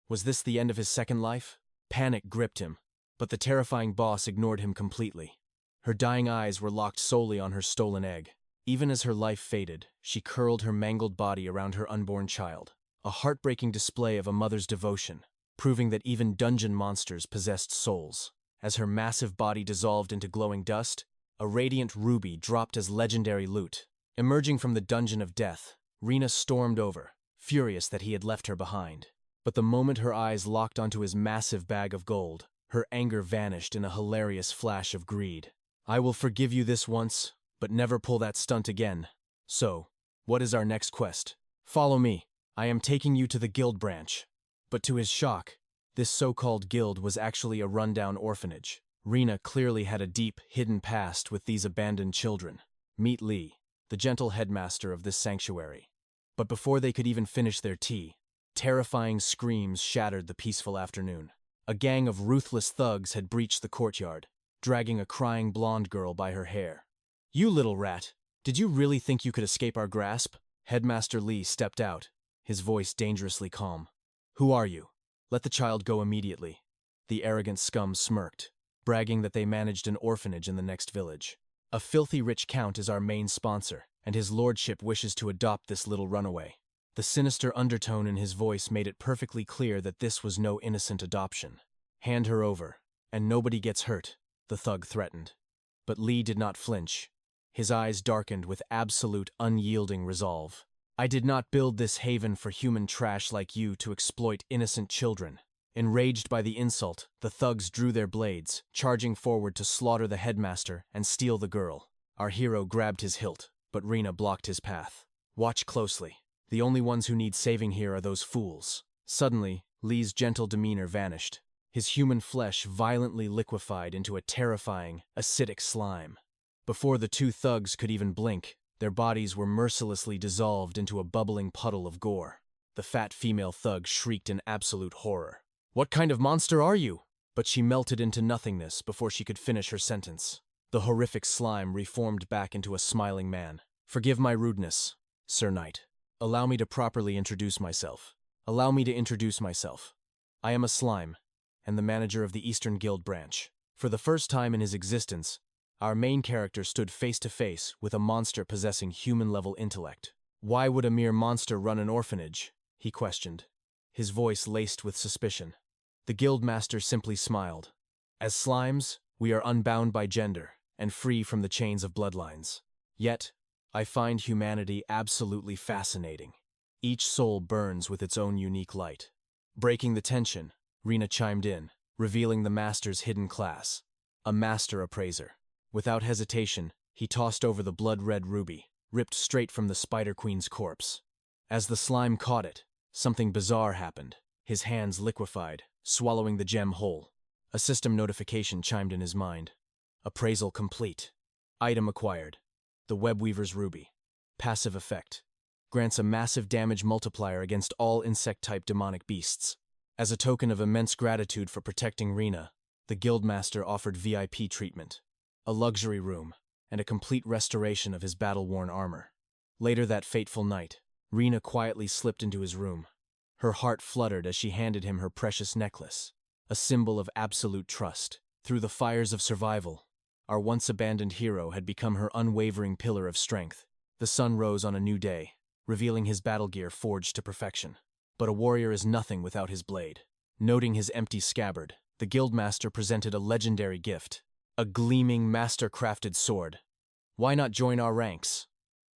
Was this the end of his second life? Panic gripped him, but the terrifying boss ignored him completely. Her dying eyes were locked solely on her stolen egg. Even as her life faded, she curled her mangled body around her unborn child, a heartbreaking display of a mother's devotion, proving that even dungeon monsters possessed souls. As her massive body dissolved into glowing dust, a radiant ruby dropped as legendary loot. Emerging from the dungeon of death, Rena stormed over, furious that he had left her behind. But the moment her eyes locked onto his massive bag of gold, her anger vanished in a hilarious flash of greed. "I will forgive you this once, but never pull that stunt again. So, what is our next quest? Follow me. I am taking you to the guild branch." But to his shock, this so-called guild was actually a rundown orphanage. Rena clearly had a deep, hidden past with these abandoned children. Meet Lee, the gentle headmaster of this sanctuary. But before they could even finish their tea, terrifying screams shattered the peaceful afternoon. A gang of ruthless thugs had breached the courtyard, dragging a crying blonde girl by her hair. "You little rat, did you really think you could escape our grasp?" Headmaster Lee stepped out, his voice dangerously calm. "Who are you? Let the child go immediately." The arrogant scum smirked, bragging that they managed an orphanage in the next village. "A filthy rich count is our main sponsor, and his lordship wishes to adopt this little runaway." The sinister undertone in his voice made it perfectly clear that this was no innocent adoption. "Hand her over, and nobody gets hurt," the thug threatened. But Lee did not flinch. His eyes darkened with absolute, unyielding resolve. "I did not build this haven for human trash like you to exploit innocent children." Enraged by the insult, the thugs drew their blades, charging forward to slaughter the headmaster and steal the girl. Our hero grabbed his hilt, but Rena blocked his path. "Watch closely. The only ones who need saving here are those fools." Suddenly, Lee's gentle demeanor vanished. His human flesh violently liquefied into a terrifying, acidic slime. Before the two thugs could even blink, Their bodies were mercilessly dissolved into a bubbling puddle of gore. The fat female thug shrieked in absolute horror. "What kind of monster are you?" But she melted into nothingness before she could finish her sentence. The horrific slime reformed back into a smiling man. "Forgive my rudeness, Sir Knight. Allow me to properly introduce myself. Allow me to introduce myself. I am a slime, and the manager of the Eastern Guild branch." For the first time in his existence, our main character stood face to face with a monster possessing human-level intellect. "Why would a mere monster run an orphanage?" he questioned, his voice laced with suspicion. The guildmaster simply smiled. "As slimes, we are unbound by gender and free from the chains of bloodlines. Yet, I find humanity absolutely fascinating. Each soul burns with its own unique light." Breaking the tension, Rena chimed in, revealing the master's hidden class, a master appraiser. Without hesitation, he tossed over the blood-red ruby, ripped straight from the Spider Queen's corpse. As the slime caught it, something bizarre happened. His hands liquefied, swallowing the gem whole. A system notification chimed in his mind. Appraisal complete. Item acquired. The Webweaver's Ruby. Passive effect. Grants a massive damage multiplier against all insect-type demonic beasts. As a token of immense gratitude for protecting Rena, the Guildmaster offered VIP treatment, a luxury room, and a complete restoration of his battle-worn armor. Later that fateful night, Rena quietly slipped into his room. Her heart fluttered as she handed him her precious necklace, a symbol of absolute trust. Through the fires of survival, our once-abandoned hero had become her unwavering pillar of strength. The sun rose on a new day, revealing his battle gear forged to perfection. But a warrior is nothing without his blade. Noting his empty scabbard, the Guildmaster presented a legendary gift, a gleaming, master-crafted sword. "Why not join our ranks?"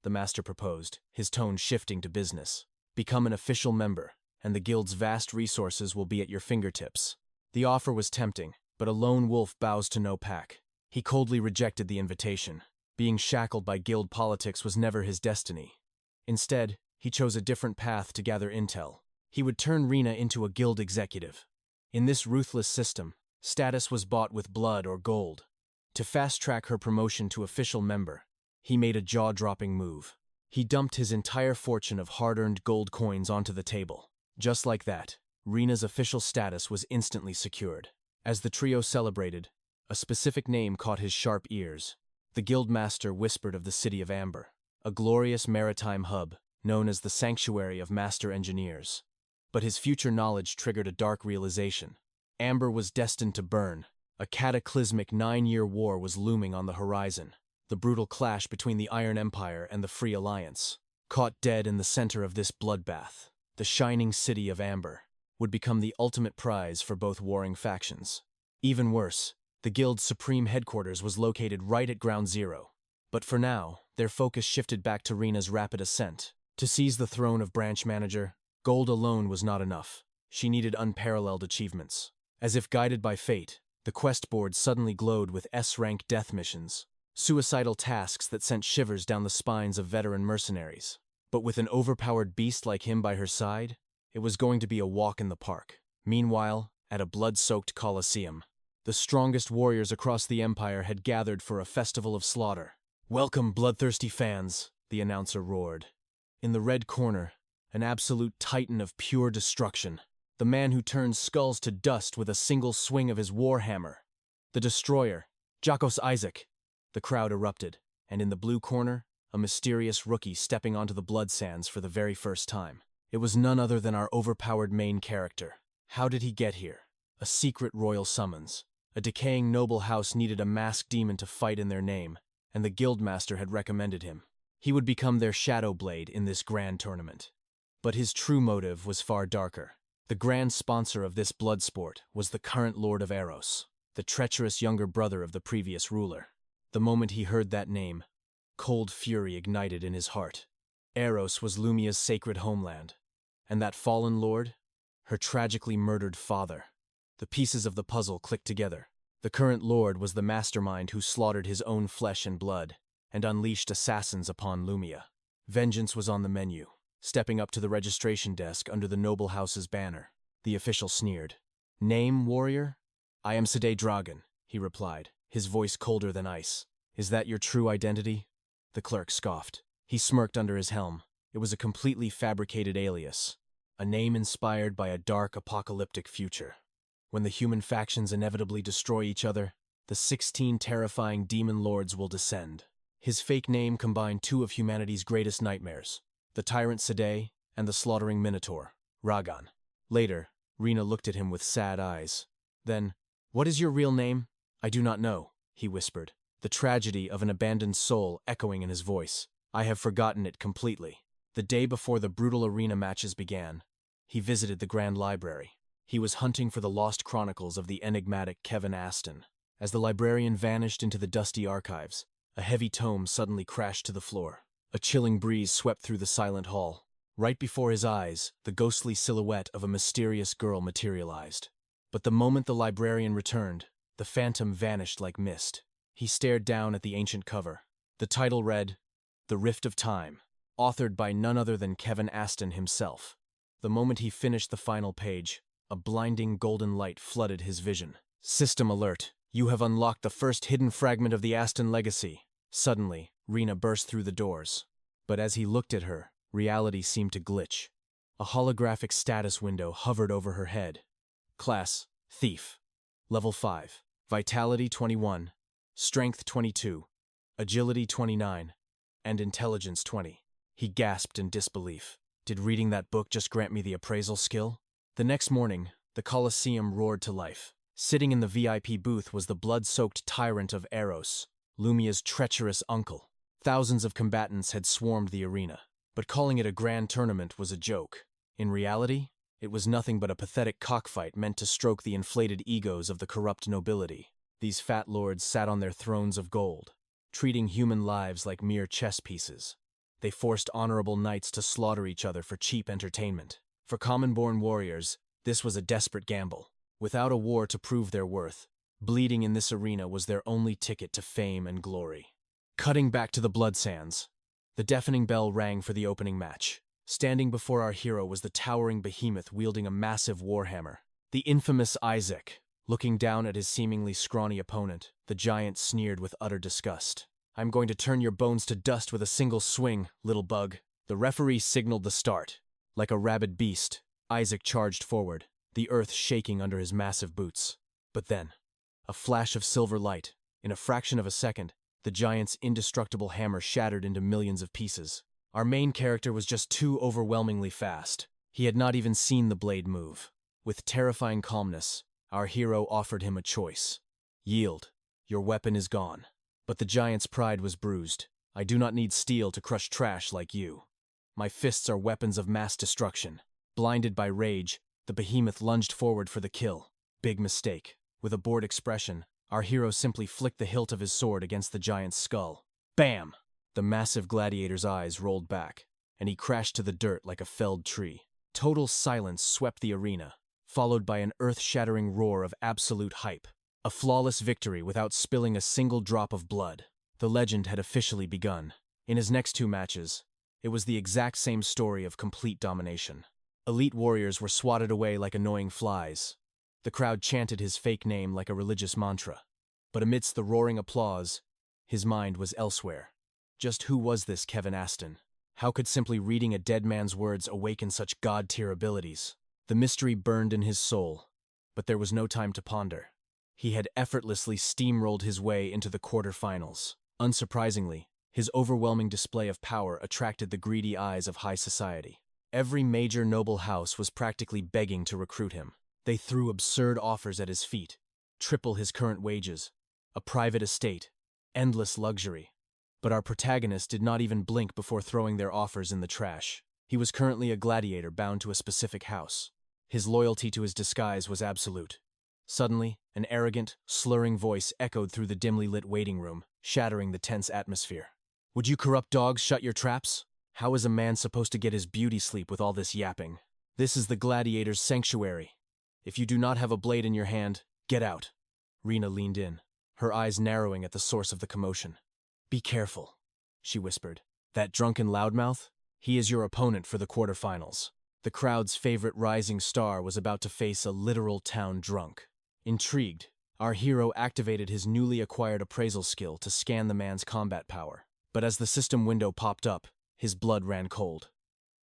the master proposed, his tone shifting to business. "Become an official member, and the Guild's vast resources will be at your fingertips." The offer was tempting, but a lone wolf bows to no pack. He coldly rejected the invitation. Being shackled by Guild politics was never his destiny. Instead, he chose a different path to gather intel. He would turn Rena into a Guild executive. In this ruthless system, status was bought with blood or gold. To fast-track her promotion to official member, he made a jaw-dropping move. He dumped his entire fortune of hard-earned gold coins onto the table. Just like that, Rena's official status was instantly secured. As the trio celebrated, a specific name caught his sharp ears. The Guildmaster whispered of the city of Amber, a glorious maritime hub known as the Sanctuary of Master Engineers. But his future knowledge triggered a dark realization. Amber was destined to burn. A cataclysmic 9-year war was looming on the horizon. The brutal clash between the Iron Empire and the Free Alliance. Caught dead in the center of this bloodbath, the shining city of Amber would become the ultimate prize for both warring factions. Even worse, the Guild's supreme headquarters was located right at Ground Zero. But for now, their focus shifted back to Rena's rapid ascent. To seize the throne of branch manager, gold alone was not enough. She needed unparalleled achievements. As if guided by fate, the quest board suddenly glowed with S-rank death missions, suicidal tasks that sent shivers down the spines of veteran mercenaries. But with an overpowered beast like him by her side, it was going to be a walk in the park. Meanwhile, at a blood-soaked coliseum, the strongest warriors across the Empire had gathered for a festival of slaughter. "Welcome, bloodthirsty fans," the announcer roared. In the red corner, an absolute titan of pure destruction, the man who turns skulls to dust with a single swing of his warhammer. The destroyer, 𝒌𝒆𝒊𝒏𝒊𝒕𝒆. The crowd erupted, and in the blue corner, a mysterious rookie stepping onto the blood sands for the very first time. It was none other than our overpowered main character. How did he get here? A secret royal summons. A decaying noble house needed a masked demon to fight in their name, and the Guildmaster had recommended him. He would become their shadow blade in this grand tournament. But his true motive was far darker. The grand sponsor of this blood sport was the current Lord of Eros, the treacherous younger brother of the previous ruler. The moment he heard that name, cold fury ignited in his heart. Eros was Lumia's sacred homeland, and that fallen lord, her tragically murdered father. The pieces of the puzzle clicked together. The current lord was the mastermind who slaughtered his own flesh and blood, and unleashed assassins upon Lumia. Vengeance was on the menu. Stepping up to the registration desk under the noble house's banner, the official sneered. "Name, warrior?" "I am 𝒌𝒊𝒏𝒊𝒕𝒆, he replied, his voice colder than ice. "Is that your true identity?" The clerk scoffed. He smirked under his helm. It was a completely fabricated alias, a name inspired by a dark apocalyptic future. When the human factions inevitably destroy each other, the 16 terrifying demon lords will descend. His fake name combined two of humanity's greatest nightmares, the tyrant Sade and the slaughtering minotaur, Ragan. Later, Rena looked at him with sad eyes. Then, "What is your real name?" "I do not know," he whispered, the tragedy of an abandoned soul echoing in his voice. "I have forgotten it completely." The day before the brutal arena matches began, he visited the Grand Library. He was hunting for the lost chronicles of the enigmatic 𝒏𝒂𝒂𝒂. As the librarian vanished into the dusty archives, a heavy tome suddenly crashed to the floor. A chilling breeze swept through the silent hall. Right before his eyes, the ghostly silhouette of a mysterious girl materialized. But the moment the librarian returned, the phantom vanished like mist. He stared down at the ancient cover. The title read, "The Rift of Time," authored by none other than 𝒏𝒂𝒂𝒂 himself. The moment he finished the final page, a blinding golden light flooded his vision. "System alert! You have unlocked the first hidden fragment of the Aston legacy." Suddenly, Rena burst through the doors. But as he looked at her, reality seemed to glitch. A holographic status window hovered over her head. Class, Thief. Level 5. Vitality 21. Strength 22. Agility 29. And Intelligence 20. He gasped in disbelief. Did reading that book just grant me the appraisal skill? The next morning, the Colosseum roared to life. Sitting in the VIP booth was the blood-soaked tyrant of Eros, Lumia's treacherous uncle. Thousands of combatants had swarmed the arena, but calling it a grand tournament was a joke. In reality, it was nothing but a pathetic cockfight meant to stroke the inflated egos of the corrupt nobility. These fat lords sat on their thrones of gold, treating human lives like mere chess pieces. They forced honorable knights to slaughter each other for cheap entertainment. For common-born warriors, this was a desperate gamble. Without a war to prove their worth, bleeding in this arena was their only ticket to fame and glory. Cutting back to the blood sands, the deafening bell rang for the opening match. Standing before our hero was the towering behemoth wielding a massive warhammer. The infamous Isaac. Looking down at his seemingly scrawny opponent, the giant sneered with utter disgust. "I'm going to turn your bones to dust with a single swing, little bug." The referee signaled the start. Like a rabid beast, Isaac charged forward, the earth shaking under his massive boots. But then, a flash of silver light. In a fraction of a second, the giant's indestructible hammer shattered into millions of pieces. Our main character was just too overwhelmingly fast. He had not even seen the blade move. With terrifying calmness, our hero offered him a choice. "Yield. Your weapon is gone." But the giant's pride was bruised. "I do not need steel to crush trash like you. My fists are weapons of mass destruction." Blinded by rage, the behemoth lunged forward for the kill. Big mistake. With a bored expression, our hero simply flicked the hilt of his sword against the giant's skull. Bam! The massive gladiator's eyes rolled back, and he crashed to the dirt like a felled tree. Total silence swept the arena, followed by an earth-shattering roar of absolute hype. A flawless victory without spilling a single drop of blood. The legend had officially begun. In his next two matches, it was the exact same story of complete domination. Elite warriors were swatted away like annoying flies. The crowd chanted his fake name like a religious mantra. But amidst the roaring applause, his mind was elsewhere. Just who was this 𝒏𝒂𝒂𝒂𝒂? How could simply reading a dead man's words awaken such god-tier abilities? The mystery burned in his soul, but there was no time to ponder. He had effortlessly steamrolled his way into the quarterfinals. Unsurprisingly, his overwhelming display of power attracted the greedy eyes of high society. Every major noble house was practically begging to recruit him. They threw absurd offers at his feet: triple his current wages, a private estate, endless luxury. But our protagonist did not even blink before throwing their offers in the trash. He was currently a gladiator bound to a specific house. His loyalty to his disguise was absolute. Suddenly, an arrogant, slurring voice echoed through the dimly lit waiting room, shattering the tense atmosphere. "Would you corrupt dogs shut your traps? How is a man supposed to get his beauty sleep with all this yapping? This is the gladiator's sanctuary. If you do not have a blade in your hand, get out." Rena leaned in, her eyes narrowing at the source of the commotion. "Be careful," she whispered. "That drunken loudmouth? He is your opponent for the quarterfinals." The crowd's favorite rising star was about to face a literal town drunk. Intrigued, our hero activated his newly acquired appraisal skill to scan the man's combat power. But as the system window popped up, His blood ran cold.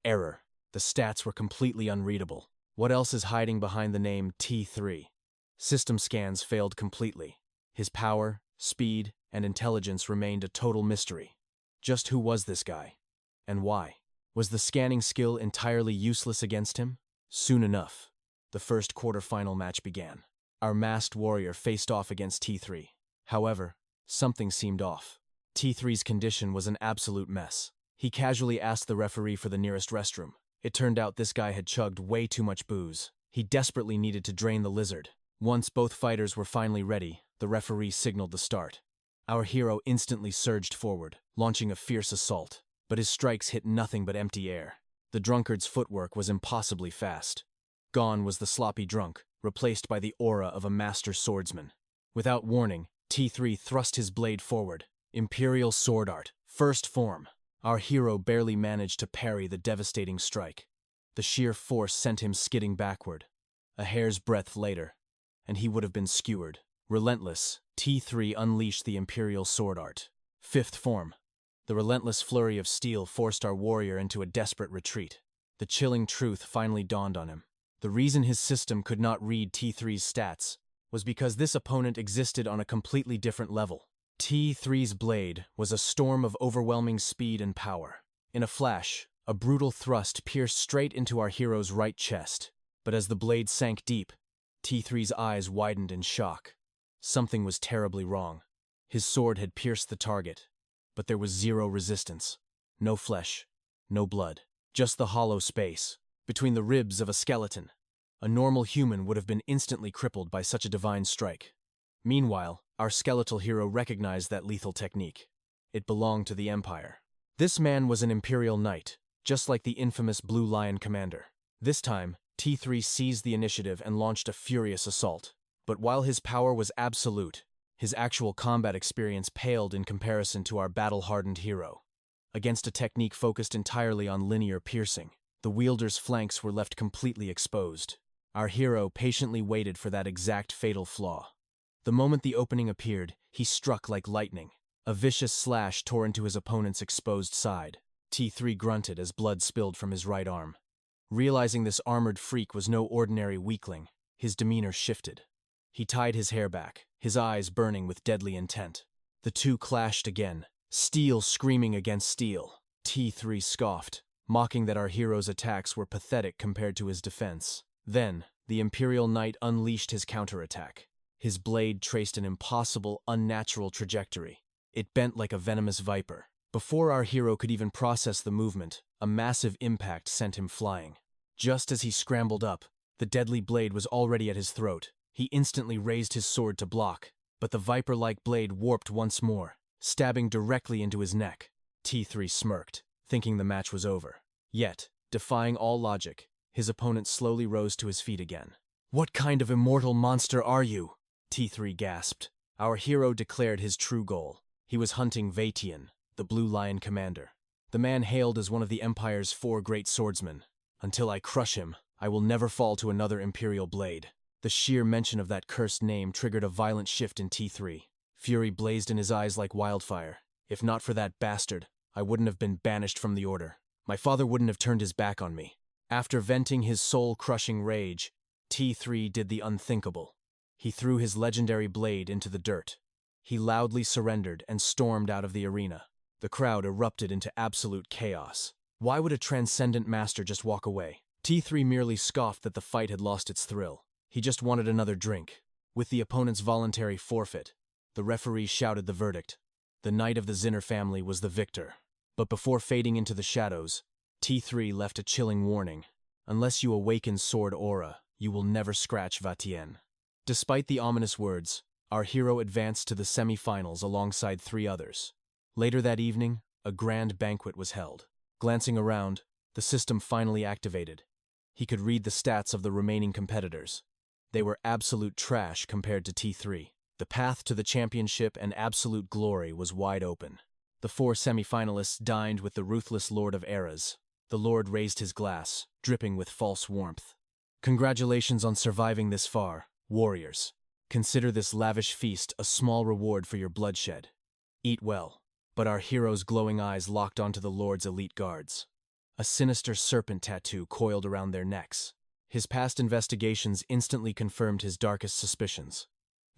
Error. The stats were completely unreadable. What else is hiding behind the name T3? System scans failed completely. His power, speed, and intelligence remained a total mystery. Just who was this guy? And why? Was the scanning skill entirely useless against him? Soon enough, the first quarter-final match began. Our masked warrior faced off against T3. However, something seemed off. T3's condition was an absolute mess. He casually asked the referee for the nearest restroom. It turned out this guy had chugged way too much booze. He desperately needed to drain the lizard. Once both fighters were finally ready, the referee signaled the start. Our hero instantly surged forward, launching a fierce assault. But his strikes hit nothing but empty air. The drunkard's footwork was impossibly fast. Gone was the sloppy drunk, replaced by the aura of a master swordsman. Without warning, T3 thrust his blade forward. Imperial Sword Art, first form. Our hero barely managed to parry the devastating strike. The sheer force sent him skidding backward. A hair's breadth later, and he would have been skewered. Relentless, T3 unleashed the Imperial Sword Art. Fifth form. The relentless flurry of steel forced our warrior into a desperate retreat. The chilling truth finally dawned on him. The reason his system could not read T3's stats was because this opponent existed on a completely different level. T3's blade was a storm of overwhelming speed and power. In a flash, a brutal thrust pierced straight into our hero's right chest. But as the blade sank deep, T3's eyes widened in shock. Something was terribly wrong. His sword had pierced the target, but there was zero resistance. No flesh, no blood, just the hollow space between the ribs of a skeleton. A normal human would have been instantly crippled by such a divine strike. Meanwhile, our skeletal hero recognized that lethal technique. It belonged to the Empire. This man was an Imperial Knight, just like the infamous Blue Lion commander. This time, T3 seized the initiative and launched a furious assault. But while his power was absolute, his actual combat experience paled in comparison to our battle-hardened hero. Against a technique focused entirely on linear piercing, the wielder's flanks were left completely exposed. Our hero patiently waited for that exact fatal flaw. The moment the opening appeared, he struck like lightning. A vicious slash tore into his opponent's exposed side. T3 grunted as blood spilled from his right arm. Realizing this armored freak was no ordinary weakling, his demeanor shifted. He tied his hair back, his eyes burning with deadly intent. The two clashed again, steel screaming against steel. T3 scoffed, mocking that our hero's attacks were pathetic compared to his defense. Then, the Imperial Knight unleashed his counterattack. His blade traced an impossible, unnatural trajectory. It bent like a venomous viper. Before our hero could even process the movement, a massive impact sent him flying. Just as he scrambled up, the deadly blade was already at his throat. He instantly raised his sword to block, but the viper-like blade warped once more, stabbing directly into his neck. T3 smirked, thinking the match was over. Yet, defying all logic, his opponent slowly rose to his feet again. "What kind of immortal monster are you?" T3 gasped. Our hero declared his true goal. He was hunting 𝒏𝒊𝒐𝒏, the Blue Lion commander. The man hailed as one of the Empire's 4 great swordsmen. "Until I crush him, I will never fall to another Imperial blade." The sheer mention of that cursed name triggered a violent shift in T3. Fury blazed in his eyes like wildfire. "If not for that bastard, I wouldn't have been banished from the Order. My father wouldn't have turned his back on me." After venting his soul-crushing rage, T3 did the unthinkable. He threw his legendary blade into the dirt. He loudly surrendered and stormed out of the arena. The crowd erupted into absolute chaos. Why would a transcendent master just walk away? T3 merely scoffed that the fight had lost its thrill. He just wanted another drink. With the opponent's voluntary forfeit, the referee shouted the verdict. The Knight of the Zinner family was the victor. But before fading into the shadows, T3 left a chilling warning. "Unless you awaken sword aura, you will never scratch 𝒏𝒊𝒐𝒏." Despite the ominous words, our hero advanced to the semi-finals alongside 3 others. Later that evening, a grand banquet was held. Glancing around, the system finally activated. He could read the stats of the remaining competitors. They were absolute trash compared to T3. The path to the championship and absolute glory was wide open. The 4 semi-finalists dined with the ruthless Lord of Eras. The Lord raised his glass, dripping with false warmth. "Congratulations on surviving this far, warriors. Consider this lavish feast a small reward for your bloodshed. Eat well, But our hero's glowing eyes locked onto the Lord's elite guards. A sinister serpent tattoo coiled around their necks. His past investigations instantly confirmed his darkest suspicions.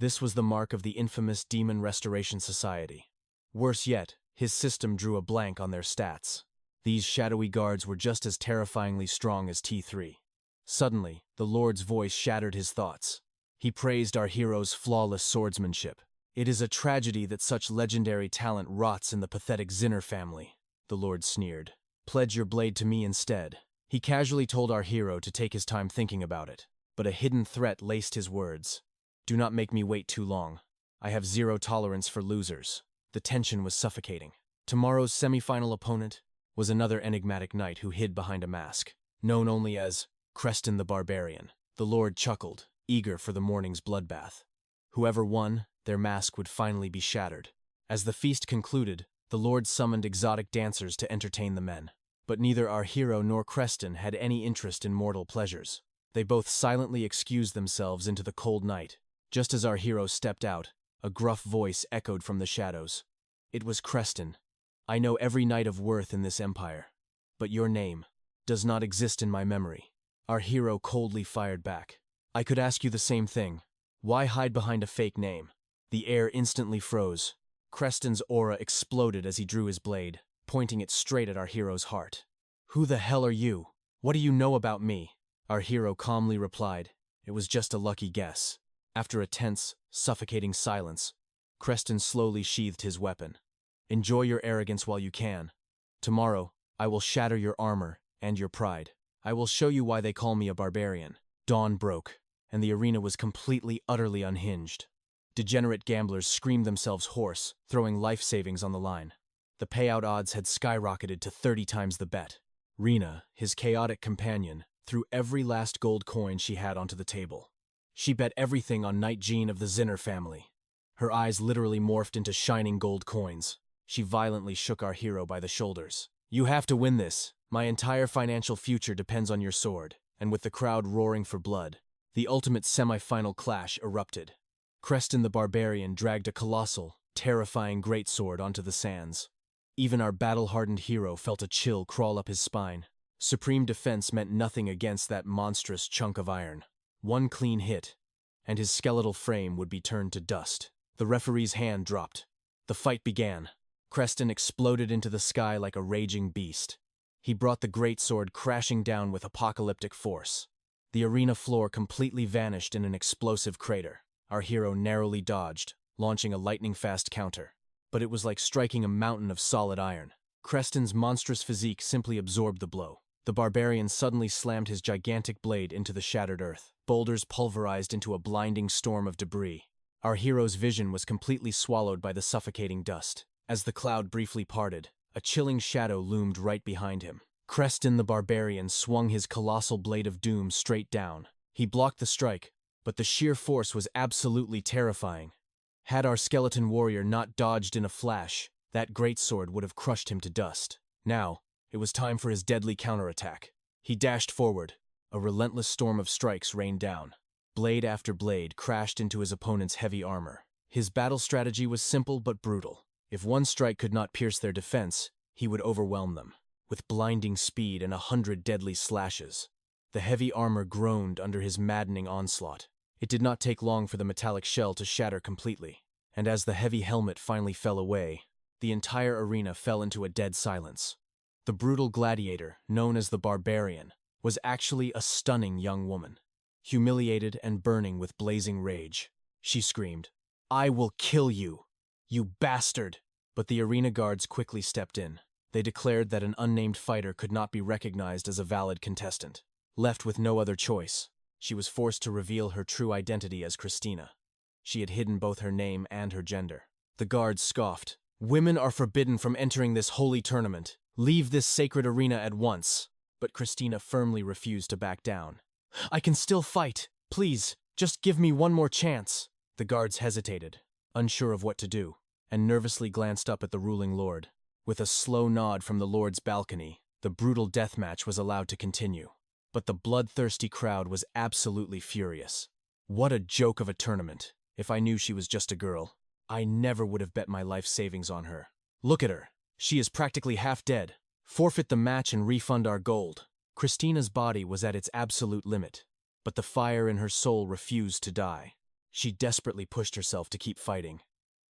This was the mark of the infamous Demon Restoration Society. Worse yet, his system drew a blank on their stats. These shadowy guards were just as terrifyingly strong as T3. Suddenly, the Lord's voice shattered his thoughts. He praised our hero's flawless swordsmanship. "It is a tragedy that such legendary talent rots in the pathetic Zinner family," the Lord sneered. "Pledge your blade to me instead." He casually told our hero to take his time thinking about it, but a hidden threat laced his words. "Do not make me wait too long. I have zero tolerance for losers." The tension was suffocating. Tomorrow's semi-final opponent was another enigmatic knight who hid behind a mask, known only as Creston the Barbarian. The Lord chuckled, eager for the morning's bloodbath. Whoever won, their mask would finally be shattered. As the feast concluded, the Lord summoned exotic dancers to entertain the men. But neither our hero nor Creston had any interest in mortal pleasures. They both silently excused themselves into the cold night. Just as our hero stepped out, a gruff voice echoed from the shadows. It was Creston. "I know every knight of worth in this empire, but your name does not exist in my memory." Our hero coldly fired back. "I could ask you the same thing. Why hide behind a fake name?" The air instantly froze. Creston's aura exploded as he drew his blade, pointing it straight at our hero's heart. "Who the hell are you? What do you know about me?" Our hero calmly replied, "It was just a lucky guess." After a tense, suffocating silence, Creston slowly sheathed his weapon. "Enjoy your arrogance while you can. Tomorrow, I will shatter your armor and your pride. I will show you why they call me a barbarian." Dawn broke, and the arena was completely, utterly unhinged. Degenerate gamblers screamed themselves hoarse, throwing life savings on the line. The payout odds had skyrocketed to 30 times the bet. Rena, his chaotic companion, threw every last gold coin she had onto the table. She bet everything on Knight Jean of the Zinner family. Her eyes literally morphed into shining gold coins. She violently shook our hero by the shoulders. "You have to win this. My entire financial future depends on your sword." And with the crowd roaring for blood, the ultimate semi-final clash erupted. Creston the Barbarian dragged a colossal, terrifying greatsword onto the sands. Even our battle-hardened hero felt a chill crawl up his spine. Supreme defense meant nothing against that monstrous chunk of iron. One clean hit, and his skeletal frame would be turned to dust. The referee's hand dropped. The fight began. Creston exploded into the sky like a raging beast. He brought the greatsword crashing down with apocalyptic force. The arena floor completely vanished in an explosive crater. Our hero narrowly dodged, launching a lightning-fast counter. But it was like striking a mountain of solid iron. Creston's monstrous physique simply absorbed the blow. The barbarian suddenly slammed his gigantic blade into the shattered earth. Boulders pulverized into a blinding storm of debris. Our hero's vision was completely swallowed by the suffocating dust. As the cloud briefly parted, a chilling shadow loomed right behind him. Creston the Barbarian swung his colossal blade of doom straight down. He blocked the strike, but the sheer force was absolutely terrifying. Had our skeleton warrior not dodged in a flash, that greatsword would have crushed him to dust. Now, it was time for his deadly counterattack. He dashed forward. A relentless storm of strikes rained down. Blade after blade crashed into his opponent's heavy armor. His battle strategy was simple but brutal. If one strike could not pierce their defense, he would overwhelm them. With blinding speed and 100 deadly slashes, the heavy armor groaned under his maddening onslaught. It did not take long for the metallic shell to shatter completely, and as the heavy helmet finally fell away, the entire arena fell into a dead silence. The brutal gladiator, known as the Barbarian, was actually a stunning young woman. Humiliated and burning with blazing rage, she screamed, "I will kill you, you bastard!" But the arena guards quickly stepped in. They declared that an unnamed fighter could not be recognized as a valid contestant. Left with no other choice, she was forced to reveal her true identity as Christina. She had hidden both her name and her gender. The guards scoffed. "Women are forbidden from entering this holy tournament. Leave this sacred arena at once." But Christina firmly refused to back down. "I can still fight. Please, just give me one more chance." The guards hesitated, unsure of what to do, and nervously glanced up at the ruling lord. With a slow nod from the lord's balcony, the brutal deathmatch was allowed to continue. But the bloodthirsty crowd was absolutely furious. What a joke of a tournament. If I knew she was just a girl, I never would have bet my life savings on her. Look at her. She is practically half dead. Forfeit the match and refund our gold. Christina's body was at its absolute limit, but the fire in her soul refused to die. She desperately pushed herself to keep fighting.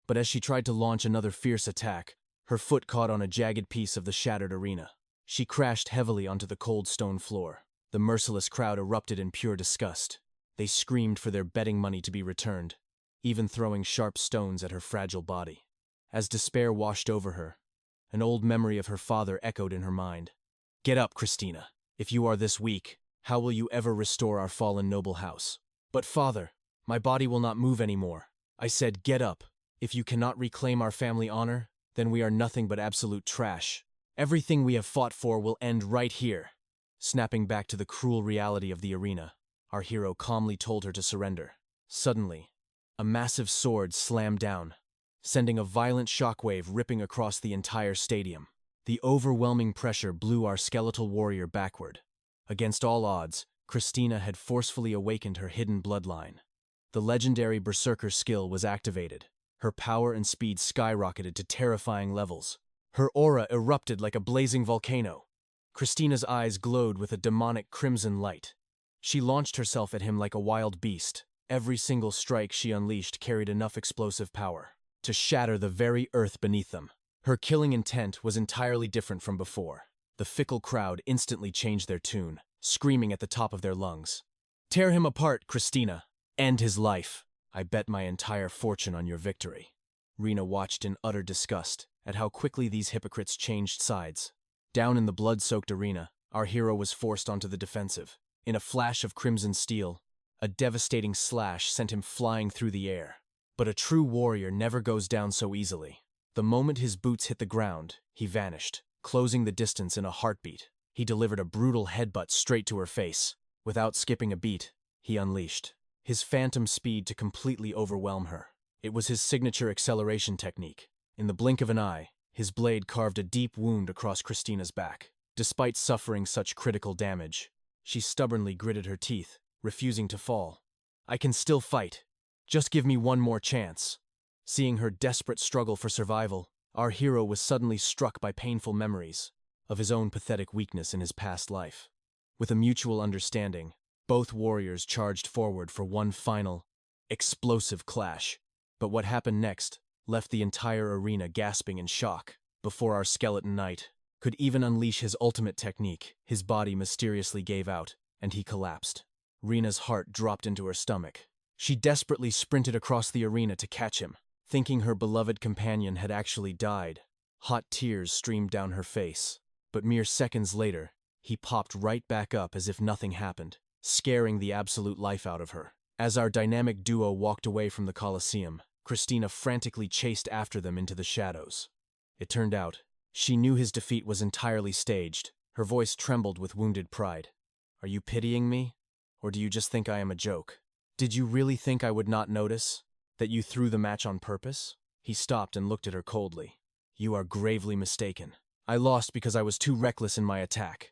But as she tried to launch another fierce attack, her foot caught on a jagged piece of the shattered arena. She crashed heavily onto the cold stone floor. The merciless crowd erupted in pure disgust. They screamed for their betting money to be returned, even throwing sharp stones at her fragile body. As despair washed over her, an old memory of her father echoed in her mind. Get up, Christina. If you are this weak, how will you ever restore our fallen noble house? But father, my body will not move anymore. I said, get up. If you cannot reclaim our family honor, then we are nothing but absolute trash. Everything we have fought for will end right here. Snapping back to the cruel reality of the arena, our hero calmly told her to surrender. Suddenly, a massive sword slammed down, sending a violent shockwave ripping across the entire stadium. The overwhelming pressure blew our skeletal warrior backward. Against all odds, Christina had forcefully awakened her hidden bloodline. The legendary berserker skill was activated. Her power and speed skyrocketed to terrifying levels. Her aura erupted like a blazing volcano. Christina's eyes glowed with a demonic crimson light. She launched herself at him like a wild beast. Every single strike she unleashed carried enough explosive power to shatter the very earth beneath them. Her killing intent was entirely different from before. The fickle crowd instantly changed their tune, screaming at the top of their lungs. Tear him apart, Christina. End his life. I bet my entire fortune on your victory. Rena watched in utter disgust at how quickly these hypocrites changed sides. Down in the blood-soaked arena, our hero was forced onto the defensive. In a flash of crimson steel, a devastating slash sent him flying through the air. But a true warrior never goes down so easily. The moment his boots hit the ground, he vanished, closing the distance in a heartbeat. He delivered a brutal headbutt straight to her face. Without skipping a beat, he unleashed his phantom speed to completely overwhelm her. It was his signature acceleration technique. In the blink of an eye, his blade carved a deep wound across Christina's back. Despite suffering such critical damage, she stubbornly gritted her teeth, refusing to fall. I can still fight. Just give me one more chance. Seeing her desperate struggle for survival, our hero was suddenly struck by painful memories of his own pathetic weakness in his past life. With a mutual understanding, both warriors charged forward for one final, explosive clash. But what happened next left the entire arena gasping in shock. Before our skeleton knight could even unleash his ultimate technique, his body mysteriously gave out, and he collapsed. Rena's heart dropped into her stomach. She desperately sprinted across the arena to catch him, thinking her beloved companion had actually died. Hot tears streamed down her face. But mere seconds later, he popped right back up as if nothing happened, scaring the absolute life out of her. As our dynamic duo walked away from the Colosseum, Christina frantically chased after them into the shadows. It turned out, she knew his defeat was entirely staged. Her voice trembled with wounded pride. Are you pitying me? Or do you just think I am a joke? Did you really think I would not notice? That you threw the match on purpose? He stopped and looked at her coldly. You are gravely mistaken. I lost because I was too reckless in my attack.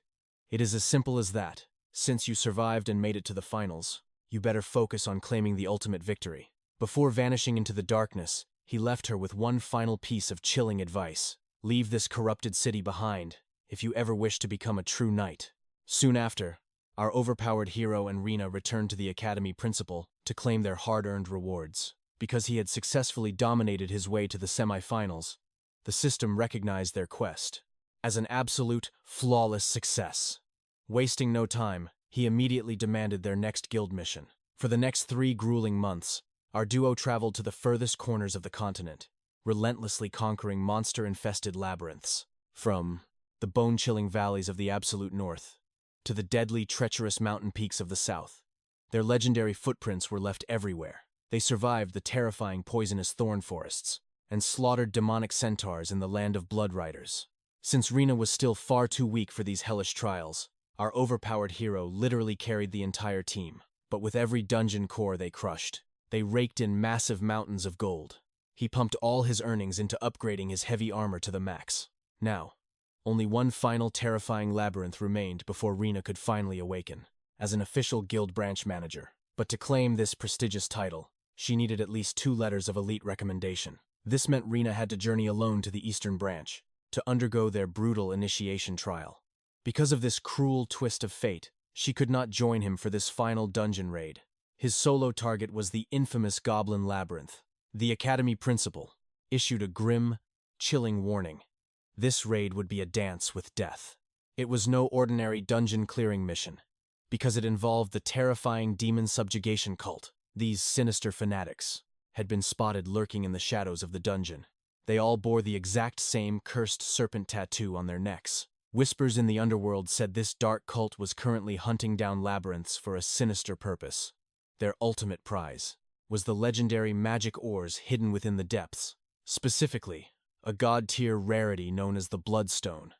It is as simple as that. Since you survived and made it to the finals, you better focus on claiming the ultimate victory. Before vanishing into the darkness, he left her with one final piece of chilling advice. Leave this corrupted city behind, if you ever wish to become a true knight. Soon after, our overpowered hero and Rena returned to the academy principal to claim their hard-earned rewards. Because he had successfully dominated his way to the semi-finals, the system recognized their quest as an absolute, flawless success. Wasting no time, he immediately demanded their next guild mission. For the next 3 grueling months, our duo traveled to the furthest corners of the continent, relentlessly conquering monster-infested labyrinths. From the bone-chilling valleys of the absolute north to the deadly, treacherous mountain peaks of the south, their legendary footprints were left everywhere. They survived the terrifying poisonous thorn forests and slaughtered demonic centaurs in the land of blood riders. Since Rena was still far too weak for these hellish trials, our overpowered hero literally carried the entire team. But with every dungeon core they crushed, they raked in massive mountains of gold. He pumped all his earnings into upgrading his heavy armor to the max. Now, only one final terrifying labyrinth remained before Rena could finally awaken as an official guild branch manager. But to claim this prestigious title, she needed at least 2 letters of elite recommendation. This meant Rena had to journey alone to the Eastern Branch, to undergo their brutal initiation trial. Because of this cruel twist of fate, she could not join him for this final dungeon raid. His solo target was the infamous Goblin Labyrinth. The Academy principal issued a grim, chilling warning. This raid would be a dance with death. It was no ordinary dungeon-clearing mission, because it involved the terrifying demon subjugation cult. These sinister fanatics had been spotted lurking in the shadows of the dungeon. They all bore the exact same cursed serpent tattoo on their necks. Whispers in the underworld said this dark cult was currently hunting down labyrinths for a sinister purpose. Their ultimate prize was the legendary magic ores hidden within the depths, specifically a god-tier rarity known as the Bloodstone.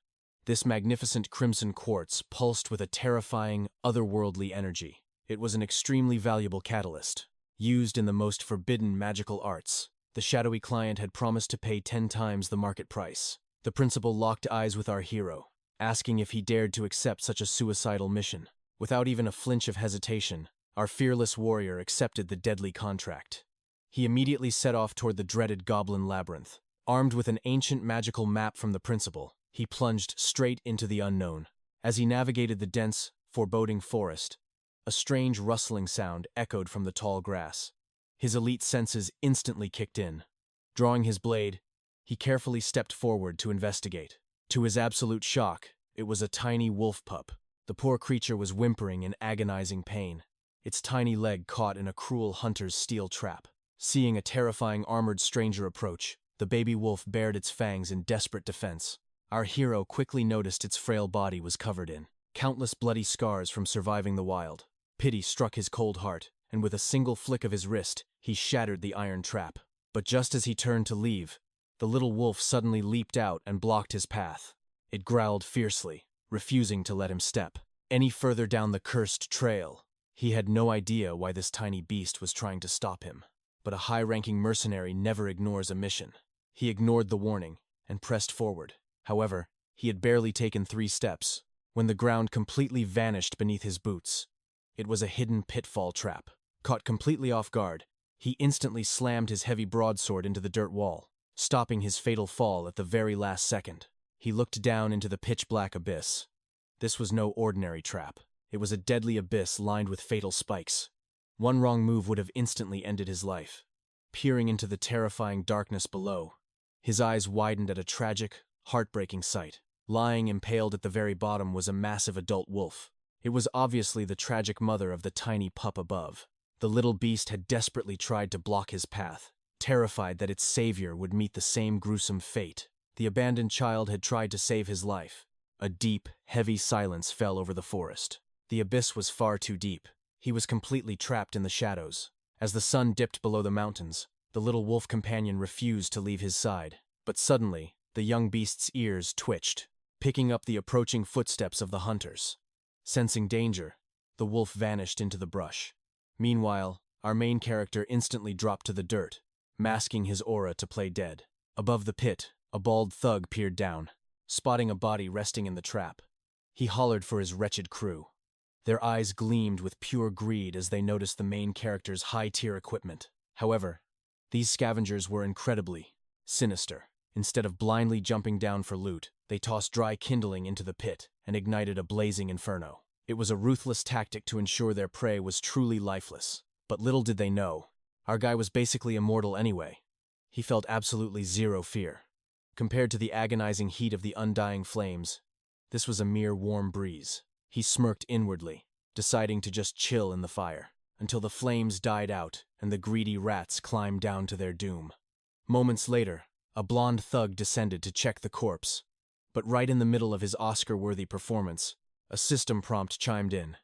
This magnificent crimson quartz pulsed with a terrifying, otherworldly energy. It was an extremely valuable catalyst, used in the most forbidden magical arts. The shadowy client had promised to pay 10 times the market price. The principal locked eyes with our hero, asking if he dared to accept such a suicidal mission. Without even a flinch of hesitation, our fearless warrior accepted the deadly contract. He immediately set off toward the dreaded Goblin Labyrinth. Armed with an ancient magical map from the principal, he plunged straight into the unknown. As he navigated the dense, foreboding forest, a strange rustling sound echoed from the tall grass. His elite senses instantly kicked in. Drawing his blade, he carefully stepped forward to investigate. To his absolute shock, it was a tiny wolf pup. The poor creature was whimpering in agonizing pain, its tiny leg caught in a cruel hunter's steel trap. Seeing a terrifying armored stranger approach, the baby wolf bared its fangs in desperate defense. Our hero quickly noticed its frail body was covered in countless bloody scars from surviving the wild. Pity struck his cold heart, and with a single flick of his wrist, he shattered the iron trap. But just as he turned to leave, the little wolf suddenly leaped out and blocked his path. It growled fiercely, refusing to let him step any further down the cursed trail. He had no idea why this tiny beast was trying to stop him. But a high-ranking mercenary never ignores a mission. He ignored the warning and pressed forward. However, he had barely taken 3 steps when the ground completely vanished beneath his boots. It was a hidden pitfall trap. Caught completely off guard, he instantly slammed his heavy broadsword into the dirt wall, stopping his fatal fall at the very last second. He looked down into the pitch-black abyss. This was no ordinary trap. It was a deadly abyss lined with fatal spikes. One wrong move would have instantly ended his life. Peering into the terrifying darkness below, his eyes widened at a tragic, heartbreaking sight. Lying impaled at the very bottom was a massive adult wolf. It was obviously the tragic mother of the tiny pup above. The little beast had desperately tried to block his path, terrified that its savior would meet the same gruesome fate. The abandoned child had tried to save his life. A deep, heavy silence fell over the forest. The abyss was far too deep. He was completely trapped in the shadows. As the sun dipped below the mountains, the little wolf companion refused to leave his side. But suddenly, the young beast's ears twitched, picking up the approaching footsteps of the hunters. Sensing danger, the wolf vanished into the brush. Meanwhile, our main character instantly dropped to the dirt, masking his aura to play dead. Above the pit, a bald thug peered down, spotting a body resting in the trap. He hollered for his wretched crew. Their eyes gleamed with pure greed as they noticed the main character's high-tier equipment. However, these scavengers were incredibly sinister. Instead of blindly jumping down for loot, they tossed dry kindling into the pit and ignited a blazing inferno. It was a ruthless tactic to ensure their prey was truly lifeless. But little did they know, our guy was basically immortal anyway. He felt absolutely zero fear. Compared to the agonizing heat of the undying flames, this was a mere warm breeze. He smirked inwardly, deciding to just chill in the fire, until the flames died out and the greedy rats climbed down to their doom. Moments later, a blonde thug descended to check the corpse. But right in the middle of his Oscar-worthy performance, a system prompt chimed in.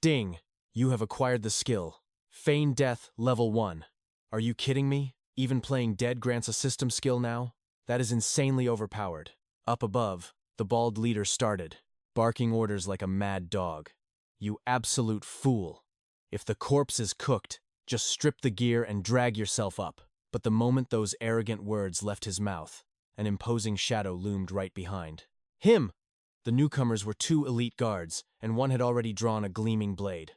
Ding! You have acquired the skill. Feign Death Level 1. Are you kidding me? Even playing dead grants a system skill now? That is insanely overpowered. Up above, the bald leader started, barking orders like a mad dog. You absolute fool. If the corpse is cooked, just strip the gear and drag yourself up. But the moment those arrogant words left his mouth, an imposing shadow loomed right behind. Him! The newcomers were 2 elite guards, and one had already drawn a gleaming blade.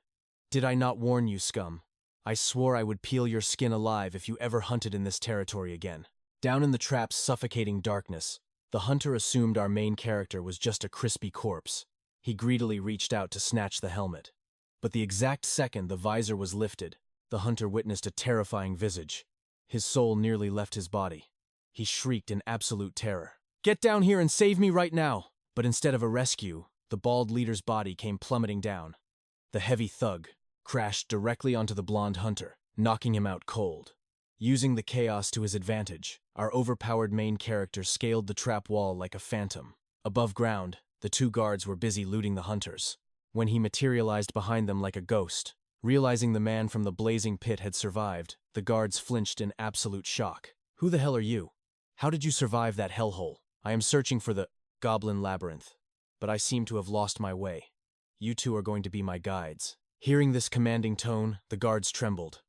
Did I not warn you, scum? I swore I would peel your skin alive if you ever hunted in this territory again. Down in the trap's suffocating darkness, the hunter assumed our main character was just a crispy corpse. He greedily reached out to snatch the helmet. But the exact second the visor was lifted, the hunter witnessed a terrifying visage. His soul nearly left his body. He shrieked in absolute terror. "Get down here and save me right now!" But instead of a rescue, the bald leader's body came plummeting down. The heavy thug crashed directly onto the blonde hunter, knocking him out cold. Using the chaos to his advantage, our overpowered main character scaled the trap wall like a phantom. Above ground, the two guards were busy looting the hunters. When he materialized behind them like a ghost, realizing the man from the blazing pit had survived, the guards flinched in absolute shock. "Who the hell are you? How did you survive that hellhole?" "I am searching for the Goblin Labyrinth, but I seem to have lost my way. You two are going to be my guides." Hearing this commanding tone, the guards trembled.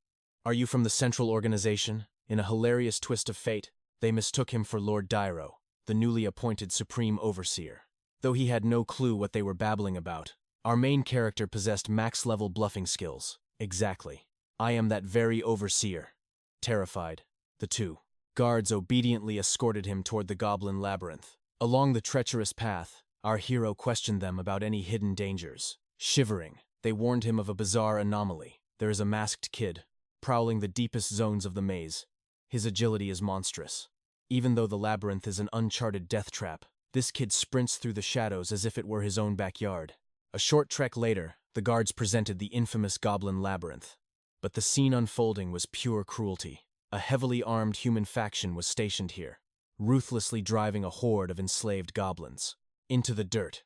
"Are you from the Central Organization?" In a hilarious twist of fate, they mistook him for Lord Dairo, the newly appointed Supreme Overseer. Though he had no clue what they were babbling about, our main character possessed max-level bluffing skills. "Exactly. I am that very Overseer." Terrified, the two guards obediently escorted him toward the Goblin Labyrinth. Along the treacherous path, our hero questioned them about any hidden dangers. Shivering, they warned him of a bizarre anomaly. There is a masked kid, prowling the deepest zones of the maze. His agility is monstrous. Even though the labyrinth is an uncharted death trap, this kid sprints through the shadows as if it were his own backyard. A short trek later, the guards presented the infamous Goblin Labyrinth. But the scene unfolding was pure cruelty. A heavily armed human faction was stationed here, ruthlessly driving a horde of enslaved goblins into the dirt.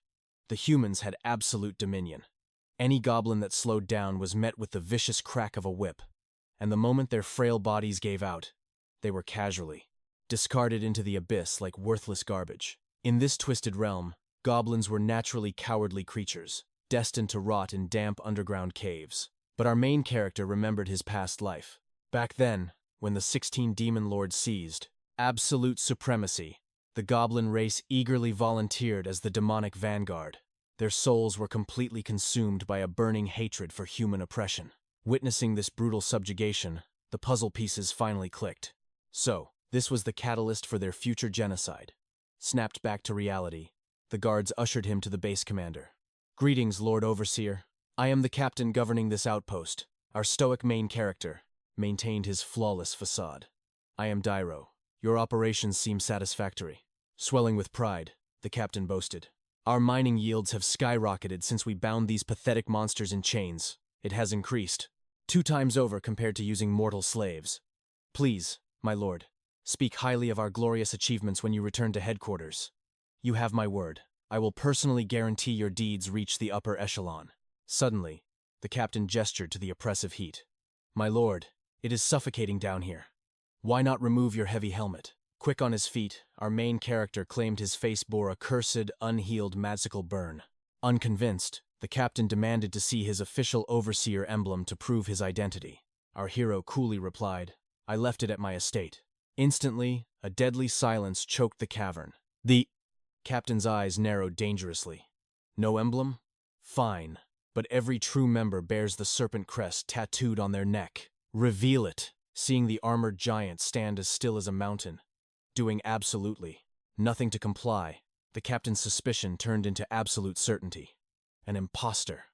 The humans had absolute dominion. Any goblin that slowed down was met with the vicious crack of a whip, and the moment their frail bodies gave out, they were casually discarded into the abyss like worthless garbage. In this twisted realm, goblins were naturally cowardly creatures, destined to rot in damp underground caves. But our main character remembered his past life. Back then, when the 16 demon lords seized absolute supremacy, the goblin race eagerly volunteered as the demonic vanguard. Their souls were completely consumed by a burning hatred for human oppression. Witnessing this brutal subjugation, the puzzle pieces finally clicked. So, this was the catalyst for their future genocide. Snapped back to reality, the guards ushered him to the base commander. "Greetings, Lord Overseer. I am the captain governing this outpost." Our stoic main character maintained his flawless facade. "I am Dairo. Your operations seem satisfactory." Swelling with pride, the captain boasted. "Our mining yields have skyrocketed since we bound these pathetic monsters in chains. It has increased 2 times over compared to using mortal slaves. Please, my lord, speak highly of our glorious achievements when you return to headquarters. You have my word. I will personally guarantee your deeds reach the upper echelon." Suddenly, the captain gestured to the oppressive heat. "My lord, it is suffocating down here. Why not remove your heavy helmet?" Quick on his feet, our main character claimed his face bore a cursed, unhealed magical burn. Unconvinced, the captain demanded to see his official overseer emblem to prove his identity. Our hero coolly replied, "I left it at my estate." Instantly, a deadly silence choked the cavern. The captain's eyes narrowed dangerously. "No emblem? Fine. But every true member bears the serpent crest tattooed on their neck. Reveal it." Seeing the armored giant stand as still as a mountain, doing absolutely nothing to comply, the captain's suspicion turned into absolute certainty. An imposter.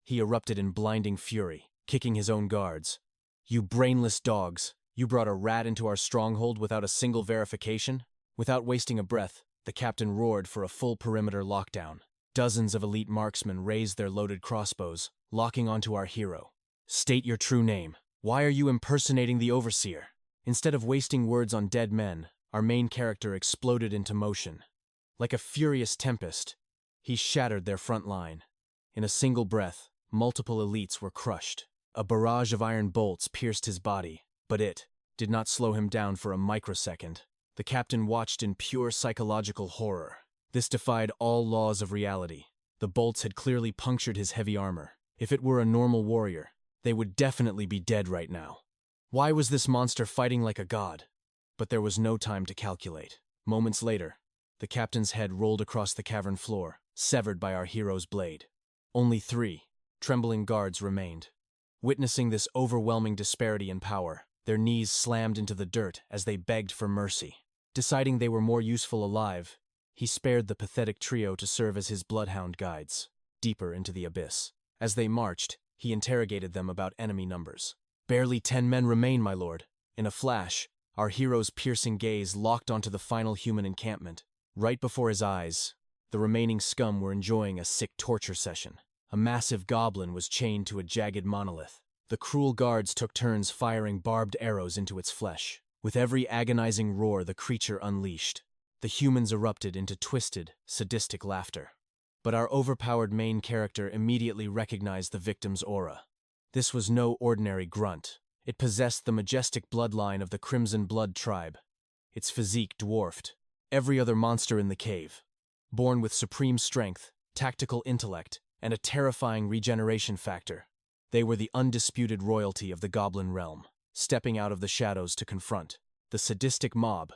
He erupted in blinding fury, kicking his own guards. "You brainless dogs! You brought a rat into our stronghold without a single verification?" Without wasting a breath, the captain roared for a full perimeter lockdown. Dozens of elite marksmen raised their loaded crossbows, locking onto our hero. "State your true name. Why are you impersonating the overseer?" Instead of wasting words on dead men, our main character exploded into motion. Like a furious tempest, he shattered their front line. In a single breath, multiple elites were crushed. A barrage of iron bolts pierced his body, but it did not slow him down for a microsecond. The captain watched in pure psychological horror. This defied all laws of reality. The bolts had clearly punctured his heavy armor. If it were a normal warrior, they would definitely be dead right now. Why was this monster fighting like a god? But there was no time to calculate. Moments later, the captain's head rolled across the cavern floor, severed by our hero's blade. Only 3 trembling guards remained. Witnessing this overwhelming disparity in power, Their knees slammed into the dirt as they begged for mercy. Deciding they were more useful alive, he spared the pathetic trio to serve as his bloodhound guides, deeper into the abyss. As they marched, he interrogated them about enemy numbers. "Barely 10 men remain, my lord." In a flash, our hero's piercing gaze locked onto the final human encampment. Right before his eyes, the remaining scum were enjoying a sick torture session. A massive goblin was chained to a jagged monolith. The cruel guards took turns firing barbed arrows into its flesh. With every agonizing roar the creature unleashed, the humans erupted into twisted, sadistic laughter. But our overpowered main character immediately recognized the victim's aura. This was no ordinary grunt. It possessed the majestic bloodline of the Crimson Blood tribe. Its physique dwarfed every other monster in the cave. Born with supreme strength, tactical intellect, and a terrifying regeneration factor, they were the undisputed royalty of the goblin realm. Stepping out of the shadows to confront the sadistic mob,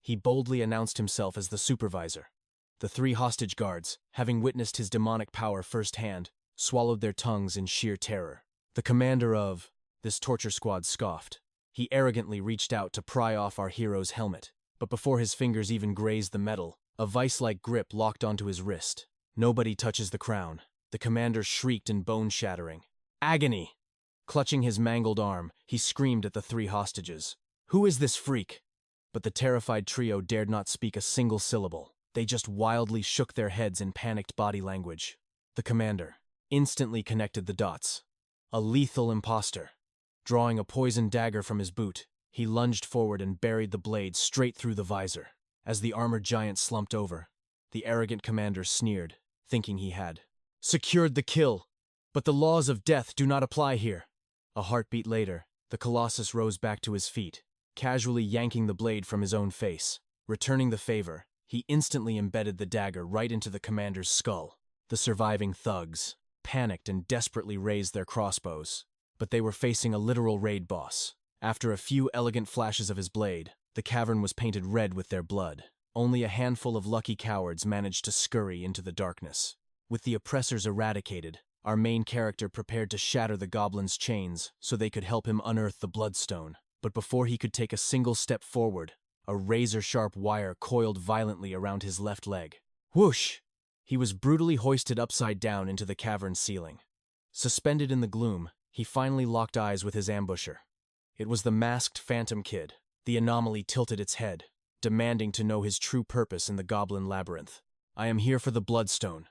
he boldly announced himself as the supervisor. The 3 hostage guards, having witnessed his demonic power firsthand, swallowed their tongues in sheer terror. The commander of this torture squad scoffed. He arrogantly reached out to pry off our hero's helmet, but before his fingers even grazed the metal, a vice-like grip locked onto his wrist. "Nobody touches the crown." The commander shrieked in bone-shattering agony. Clutching his mangled arm, he screamed at the 3 hostages. "Who is this freak?" But the terrified trio dared not speak a single syllable. They just wildly shook their heads in panicked body language. The commander instantly connected the dots. A lethal imposter. Drawing a poisoned dagger from his boot, he lunged forward and buried the blade straight through the visor. As the armored giant slumped over, the arrogant commander sneered, thinking he had secured the kill. But the laws of death do not apply here. A heartbeat later, the Colossus rose back to his feet, casually yanking the blade from his own face. Returning the favor, he instantly embedded the dagger right into the commander's skull. The surviving thugs panicked and desperately raised their crossbows. But they were facing a literal raid boss. After a few elegant flashes of his blade, the cavern was painted red with their blood. Only a handful of lucky cowards managed to scurry into the darkness. With the oppressors eradicated, our main character prepared to shatter the goblin's chains so they could help him unearth the bloodstone. But before he could take a single step forward, a razor-sharp wire coiled violently around his left leg. Whoosh! He was brutally hoisted upside down into the cavern ceiling. Suspended in the gloom, he finally locked eyes with his ambusher. It was the masked Phantom Kid. The anomaly tilted its head, demanding to know his true purpose in the goblin labyrinth. "I am here for the bloodstone,"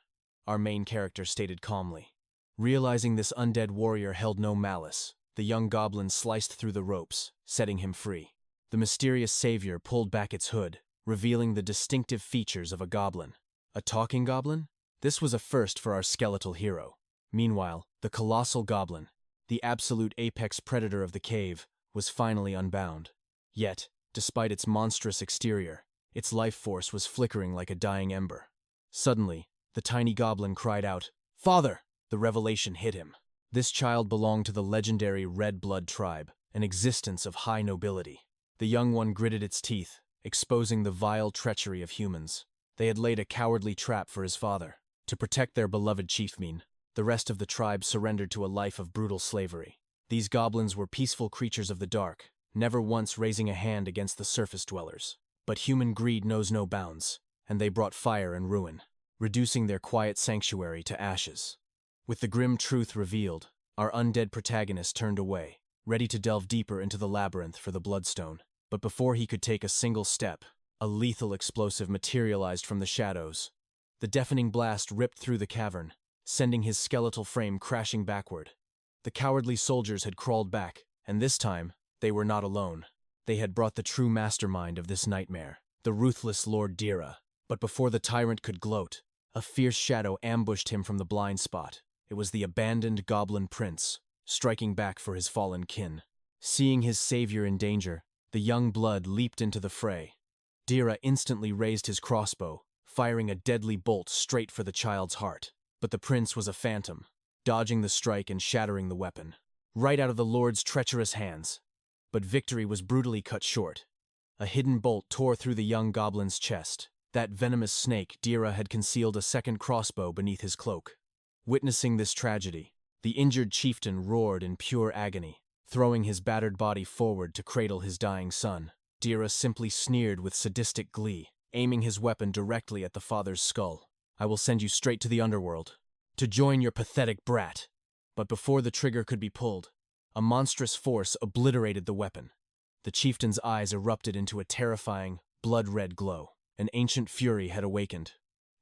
our main character stated calmly. Realizing this undead warrior held no malice, the young goblin sliced through the ropes, setting him free. The mysterious savior pulled back its hood, revealing the distinctive features of a goblin. A talking goblin? This was a first for our skeletal hero. Meanwhile, the colossal goblin, the absolute apex predator of the cave, was finally unbound. Yet, despite its monstrous exterior, its life force was flickering like a dying ember. Suddenly, the tiny goblin cried out, "Father!" The revelation hit him. This child belonged to the legendary Red Blood tribe, an existence of high nobility. The young one gritted its teeth, exposing the vile treachery of humans. They had laid a cowardly trap for his father. To protect their beloved chieftain, the rest of the tribe surrendered to a life of brutal slavery. These goblins were peaceful creatures of the dark, never once raising a hand against the surface dwellers. But human greed knows no bounds, and they brought fire and ruin, reducing their quiet sanctuary to ashes. With the grim truth revealed, our undead protagonist turned away, ready to delve deeper into the labyrinth for the bloodstone. But before he could take a single step, a lethal explosive materialized from the shadows. The deafening blast ripped through the cavern, sending his skeletal frame crashing backward. The cowardly soldiers had crawled back, and this time, they were not alone. They had brought the true mastermind of this nightmare, the ruthless Lord Dira. But before the tyrant could gloat, a fierce shadow ambushed him from the blind spot. It was the abandoned goblin prince, striking back for his fallen kin. Seeing his savior in danger, the young blood leaped into the fray. Dira instantly raised his crossbow, firing a deadly bolt straight for the child's heart. But the prince was a phantom, dodging the strike and shattering the weapon, right out of the Lord's treacherous hands. But victory was brutally cut short. A hidden bolt tore through the young goblin's chest. That venomous snake, Dira had concealed a second crossbow beneath his cloak. Witnessing this tragedy, the injured chieftain roared in pure agony, throwing his battered body forward to cradle his dying son. 𝒔𝒆 simply sneered with sadistic glee, aiming his weapon directly at the father's skull. "I will send you straight to the underworld, to join your pathetic brat." But before the trigger could be pulled, a monstrous force obliterated the weapon. The chieftain's eyes erupted into a terrifying, blood-red glow. An ancient fury had awakened.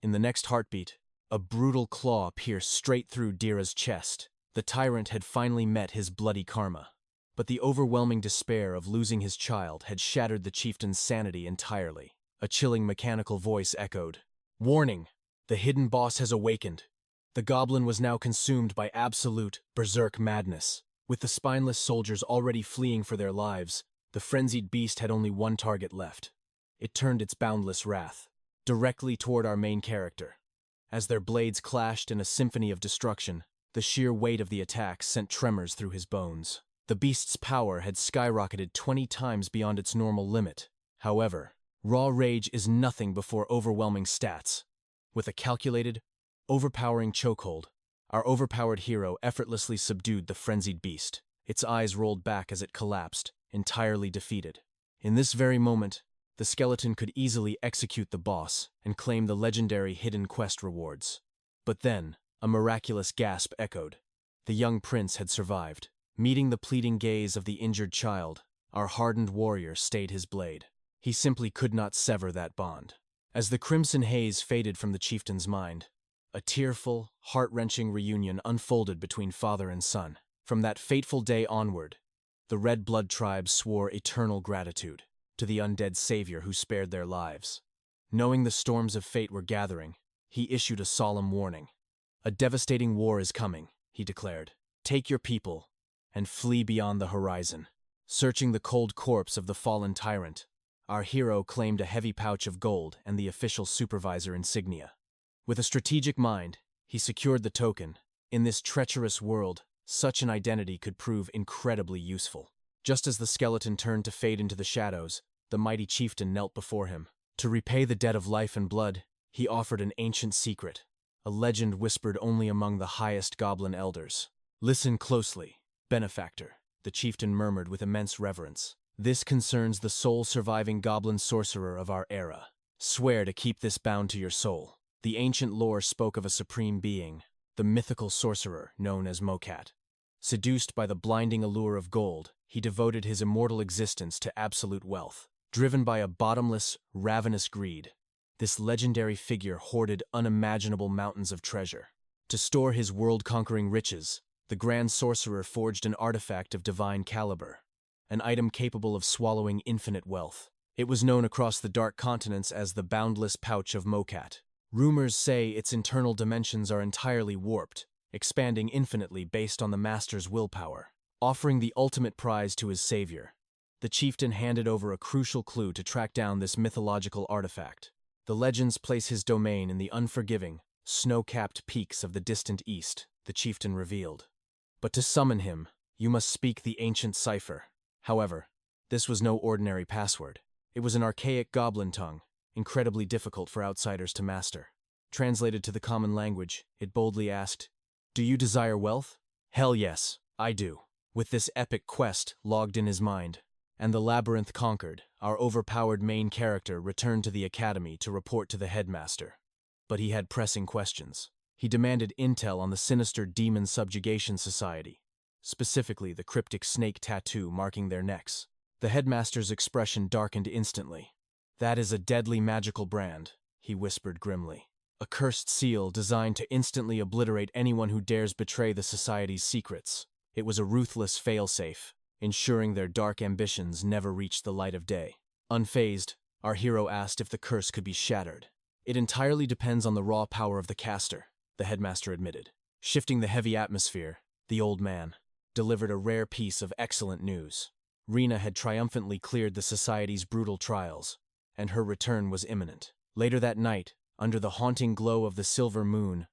In the next heartbeat, a brutal claw pierced straight through 𝒔𝒆's chest. The tyrant had finally met his bloody karma. But the overwhelming despair of losing his child had shattered the chieftain's sanity entirely. A chilling mechanical voice echoed, "Warning! The hidden boss has awakened." The goblin was now consumed by absolute, berserk madness. With the spineless soldiers already fleeing for their lives, the frenzied beast had only one target left. It turned its boundless wrath directly toward our main character. As their blades clashed in a symphony of destruction, the sheer weight of the attack sent tremors through his bones. The beast's power had skyrocketed 20 times beyond its normal limit. However, raw rage is nothing before overwhelming stats. With a calculated, overpowering chokehold, our overpowered hero effortlessly subdued the frenzied beast. Its eyes rolled back as it collapsed, entirely defeated. In this very moment, the skeleton could easily execute the boss and claim the legendary hidden quest rewards. But then, a miraculous gasp echoed. The young prince had survived. Meeting the pleading gaze of the injured child, our hardened warrior stayed his blade. He simply could not sever that bond. As the crimson haze faded from the chieftain's mind, a tearful, heart-wrenching reunion unfolded between father and son. From that fateful day onward, the Red Blood tribe swore eternal gratitude to the undead savior who spared their lives. Knowing the storms of fate were gathering, he issued a solemn warning. "A devastating war is coming," he declared. "Take your people and flee beyond the horizon." Searching the cold corpse of the fallen tyrant, our hero claimed a heavy pouch of gold and the official supervisor insignia. With a strategic mind, he secured the token. In this treacherous world, such an identity could prove incredibly useful. Just as the skeleton turned to fade into the shadows, the mighty chieftain knelt before him. To repay the debt of life and blood, he offered an ancient secret, a legend whispered only among the highest goblin elders. "Listen closely, benefactor," the chieftain murmured with immense reverence. "This concerns the sole surviving goblin sorcerer of our era. Swear to keep this bound to your soul." The ancient lore spoke of a supreme being, the mythical sorcerer known as 𝒊𝒏𝒊𝒊𝒕𝒆. Seduced by the blinding allure of gold, he devoted his immortal existence to absolute wealth. Driven by a bottomless, ravenous greed, this legendary figure hoarded unimaginable mountains of treasure. To store his world-conquering riches, the grand sorcerer forged an artifact of divine caliber, an item capable of swallowing infinite wealth. It was known across the dark continents as the boundless pouch of 𝒊𝒏𝒊𝒕𝒆. Rumors say its internal dimensions are entirely warped, expanding infinitely based on the master's willpower. Offering the ultimate prize to his savior, the chieftain handed over a crucial clue to track down this mythological artifact. The legends place his domain in the unforgiving, snow-capped peaks of the distant east, the chieftain revealed. But to summon him, you must speak the ancient cipher. However, this was no ordinary password. It was an archaic goblin tongue, incredibly difficult for outsiders to master. Translated to the common language, it boldly asked, "Do you desire wealth?" "Hell yes, I do." With this epic quest logged in his mind, and the labyrinth conquered, our overpowered main character returned to the academy to report to the headmaster. But he had pressing questions. He demanded intel on the sinister Demon Subjugation Society, specifically the cryptic snake tattoo marking their necks. The headmaster's expression darkened instantly. "That is a deadly magical brand," he whispered grimly. "A cursed seal designed to instantly obliterate anyone who dares betray the society's secrets." It was a ruthless failsafe, ensuring their dark ambitions never reached the light of day. Unfazed, our hero asked if the curse could be shattered. "It entirely depends on the raw power of the caster," the headmaster admitted. Shifting the heavy atmosphere, the old man delivered a rare piece of excellent news. Rena had triumphantly cleared the society's brutal trials, and her return was imminent. Later that night, under the haunting glow of the silver moon,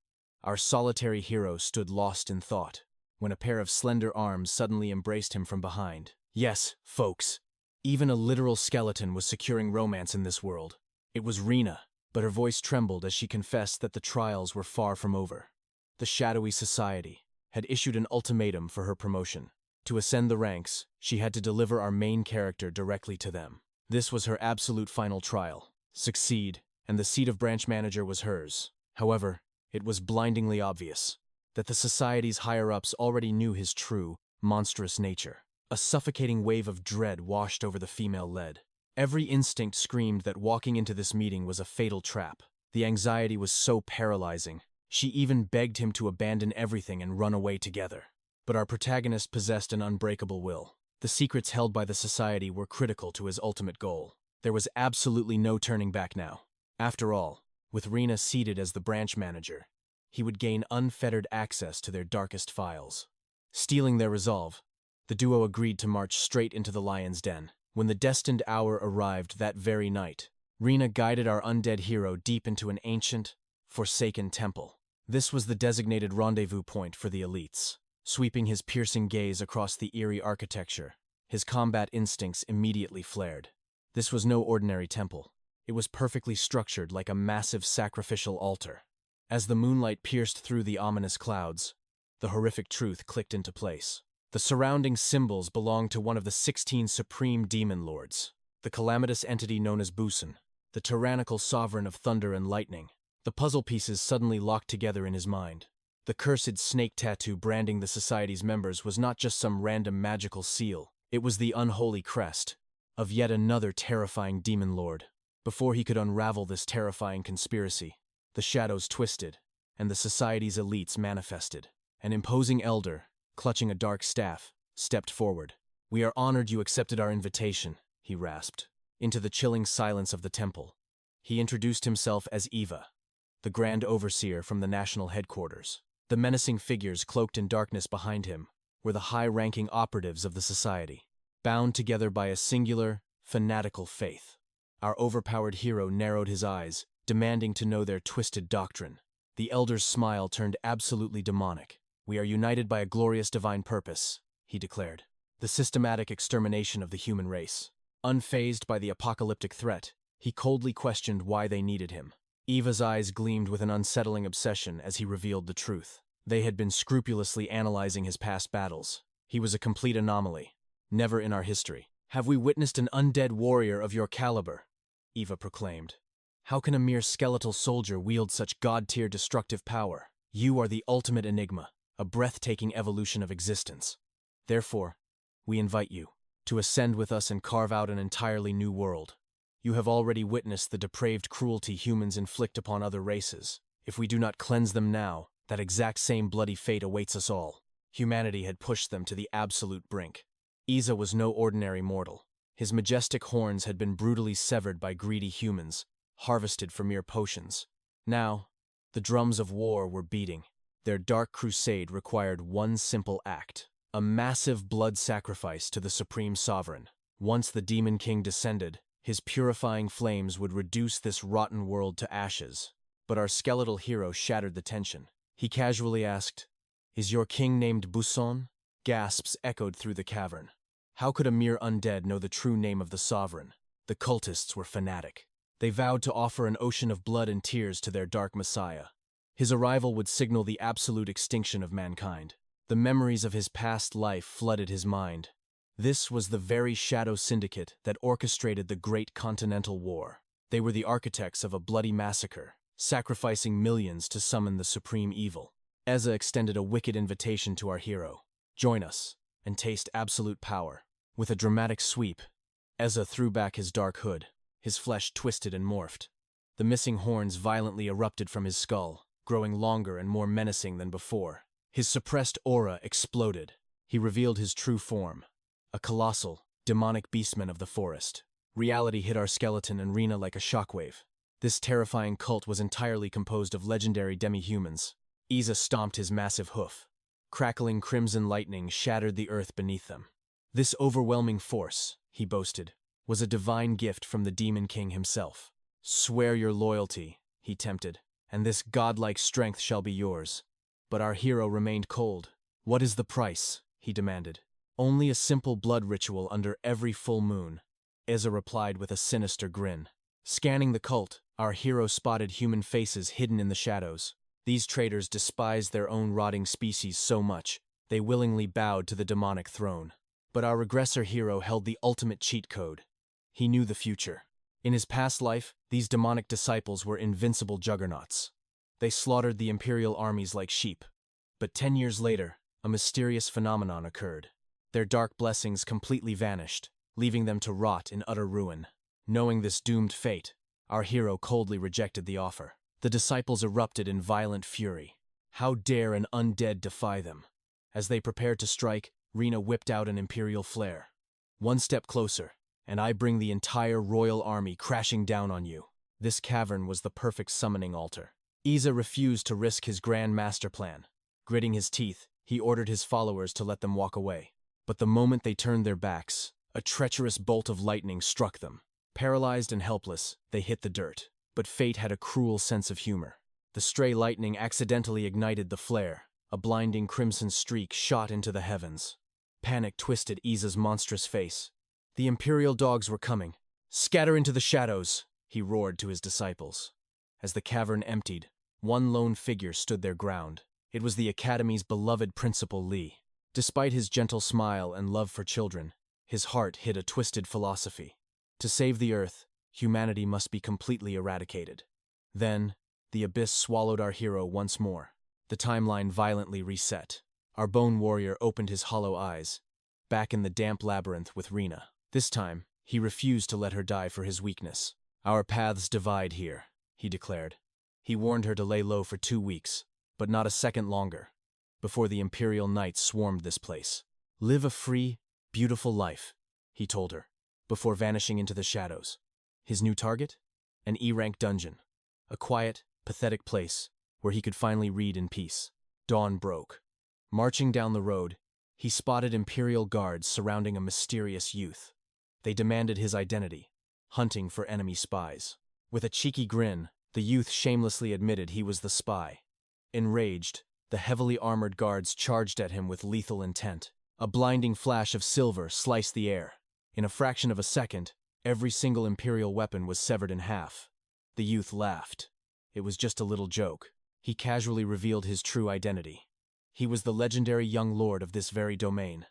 our solitary hero stood lost in thought, when a pair of slender arms suddenly embraced him from behind. Yes, folks, even a literal skeleton was securing romance in this world. It was Rena, but her voice trembled as she confessed that the trials were far from over. The shadowy society had issued an ultimatum for her promotion. To ascend the ranks, she had to deliver our main character directly to them. This was her absolute final trial. Succeed, and the seat of branch manager was hers. However, it was blindingly obvious that the society's higher-ups already knew his true, monstrous nature. A suffocating wave of dread washed over the female lead. Every instinct screamed that walking into this meeting was a fatal trap. The anxiety was so paralyzing. She even begged him to abandon everything and run away together. But our protagonist possessed an unbreakable will. The secrets held by the society were critical to his ultimate goal. There was absolutely no turning back now. After all, with Rena seated as the branch manager, he would gain unfettered access to their darkest files. Stealing their resolve, the duo agreed to march straight into the lion's den. When the destined hour arrived that very night, Rena guided our undead hero deep into an ancient, forsaken temple. This was the designated rendezvous point for the elites. Sweeping his piercing gaze across the eerie architecture, his combat instincts immediately flared. This was no ordinary temple. It was perfectly structured like a massive sacrificial altar. As the moonlight pierced through the ominous clouds, the horrific truth clicked into place. The surrounding symbols belonged to one of the 16 supreme demon lords, the calamitous entity known as 𝒏𝒊𝒏𝒊𝒕𝒆, the tyrannical sovereign of thunder and lightning. The puzzle pieces suddenly locked together in his mind. The cursed snake tattoo branding the society's members was not just some random magical seal. It was the unholy crest of yet another terrifying demon lord. Before he could unravel this terrifying conspiracy, the shadows twisted, and the society's elites manifested. An imposing elder, clutching a dark staff, stepped forward. "We are honored you accepted our invitation," he rasped. Into the chilling silence of the temple, he introduced himself as Eva, the Grand Overseer from the national headquarters. The menacing figures cloaked in darkness behind him were the high-ranking operatives of the society, bound together by a singular, fanatical faith. Our overpowered hero narrowed his eyes, demanding to know their twisted doctrine. The elder's smile turned absolutely demonic. "We are united by a glorious divine purpose," he declared. "The systematic extermination of the human race." Unfazed by the apocalyptic threat, he coldly questioned why they needed him. Eva's eyes gleamed with an unsettling obsession as he revealed the truth. They had been scrupulously analyzing his past battles. He was a complete anomaly. "Never in our history have we witnessed an undead warrior of your caliber," Eva proclaimed. "How can a mere skeletal soldier wield such god-tier destructive power? You are the ultimate enigma, a breathtaking evolution of existence. Therefore, we invite you to ascend with us and carve out an entirely new world. You have already witnessed the depraved cruelty humans inflict upon other races. If we do not cleanse them now, that exact same bloody fate awaits us all." Humanity had pushed them to the absolute brink. Eza was no ordinary mortal. His majestic horns had been brutally severed by greedy humans, harvested for mere potions. Now, the drums of war were beating. Their dark crusade required one simple act: a massive blood sacrifice to the supreme sovereign. Once the Demon King descended, his purifying flames would reduce this rotten world to ashes. But our skeletal hero shattered the tension. He casually asked, "Is your king named 𝒏𝒊𝒏𝒊𝒕𝒆?" Gasps echoed through the cavern. How could a mere undead know the true name of the sovereign? The cultists were fanatic. They vowed to offer an ocean of blood and tears to their dark messiah. His arrival would signal the absolute extinction of mankind. The memories of his past life flooded his mind. This was the very shadow syndicate that orchestrated the Great Continental War. They were the architects of a bloody massacre, sacrificing millions to summon the supreme evil. Eza extended a wicked invitation to our hero. "Join us and taste absolute power." With a dramatic sweep, Eza threw back his dark hood. His flesh twisted and morphed. The missing horns violently erupted from his skull, growing longer and more menacing than before. His suppressed aura exploded. He revealed his true form: a colossal, demonic beastman of the forest. Reality hit our skeleton and Rena like a shockwave. This terrifying cult was entirely composed of legendary demi-humans. Eza stomped his massive hoof. Crackling crimson lightning shattered the earth beneath them. "This overwhelming force," he boasted, "was a divine gift from the Demon King himself. Swear your loyalty," he tempted, "and this godlike strength shall be yours." But our hero remained cold. "What is the price?" he demanded. "Only a simple blood ritual under every full moon," Eza replied with a sinister grin. Scanning the cult, our hero spotted human faces hidden in the shadows. These traitors despised their own rotting species so much They willingly bowed to the demonic throne. But our regressor hero held the ultimate cheat code. He knew the future. In his past life, these demonic disciples were invincible juggernauts. They slaughtered the imperial armies like sheep. But 10 years later, a mysterious phenomenon occurred. Their dark blessings completely vanished, leaving them to rot in utter ruin. Knowing this doomed fate, our hero coldly rejected the offer. The disciples erupted in violent fury. How dare an undead defy them? As they prepared to strike, Rena whipped out an imperial flare. One step closer, and I bring the entire royal army crashing down on you. This cavern was the perfect summoning altar. 𝒊𝒐𝒏 refused to risk his grand master plan. Gritting his teeth, he ordered his followers to let them walk away. But the moment they turned their backs, a treacherous bolt of lightning struck them. Paralyzed and helpless, they hit the dirt. But fate had a cruel sense of humor. The stray lightning accidentally ignited the flare. A blinding crimson streak shot into the heavens. Panic twisted 𝒊𝒐𝒏's monstrous face. The imperial dogs were coming. "Scatter into the shadows," he roared to his disciples. As the cavern emptied, one lone figure stood their ground. It was the academy's beloved Principal Lee. Despite his gentle smile and love for children, his heart hid a twisted philosophy. To save the Earth, humanity must be completely eradicated. Then, the abyss swallowed our hero once more. The timeline violently reset. Our bone warrior opened his hollow eyes, back in the damp labyrinth with Rena. This time, he refused to let her die for his weakness. "Our paths divide here," he declared. He warned her to lay low for 2 weeks, but not a second longer, before the Imperial Knights swarmed this place. "Live a free, beautiful life," he told her, before vanishing into the shadows. His new target? An E-rank dungeon. A quiet, pathetic place where he could finally read in peace. Dawn broke. Marching down the road, he spotted Imperial guards surrounding a mysterious youth. They demanded his identity, hunting for enemy spies. With a cheeky grin, the youth shamelessly admitted he was the spy. Enraged, the heavily armored guards charged at him with lethal intent. A blinding flash of silver sliced the air. In a fraction of a second, every single Imperial weapon was severed in half. The youth laughed. It was just a little joke. He casually revealed his true identity. He was the legendary young lord of this very domain.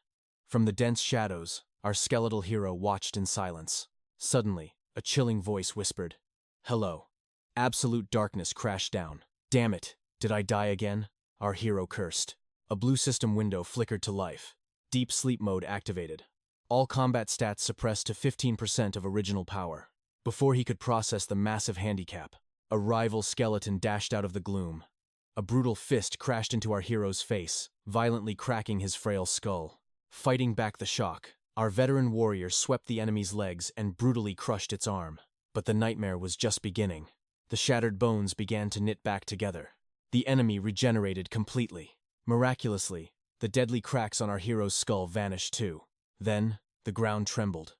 From the dense shadows, our skeletal hero watched in silence. Suddenly, a chilling voice whispered, "Hello." Absolute darkness crashed down. "Damn it, did I die again?" Our hero cursed. A blue system window flickered to life. Deep sleep mode activated. All combat stats suppressed to 15% of original power. Before he could process the massive handicap, a rival skeleton dashed out of the gloom. A brutal fist crashed into our hero's face, violently cracking his frail skull. Fighting back the shock, our veteran warrior swept the enemy's legs and brutally crushed its arm. But the nightmare was just beginning. The shattered bones began to knit back together. The enemy regenerated completely. Miraculously, the deadly cracks on our hero's skull vanished too. Then, the ground trembled.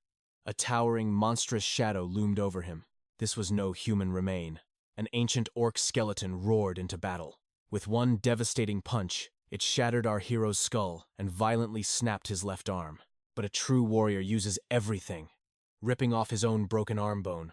A towering, monstrous shadow loomed over him. This was no human remain. An ancient orc skeleton roared into battle. With one devastating punch, it shattered our hero's skull and violently snapped his left arm. But a true warrior uses everything. Ripping off his own broken arm bone,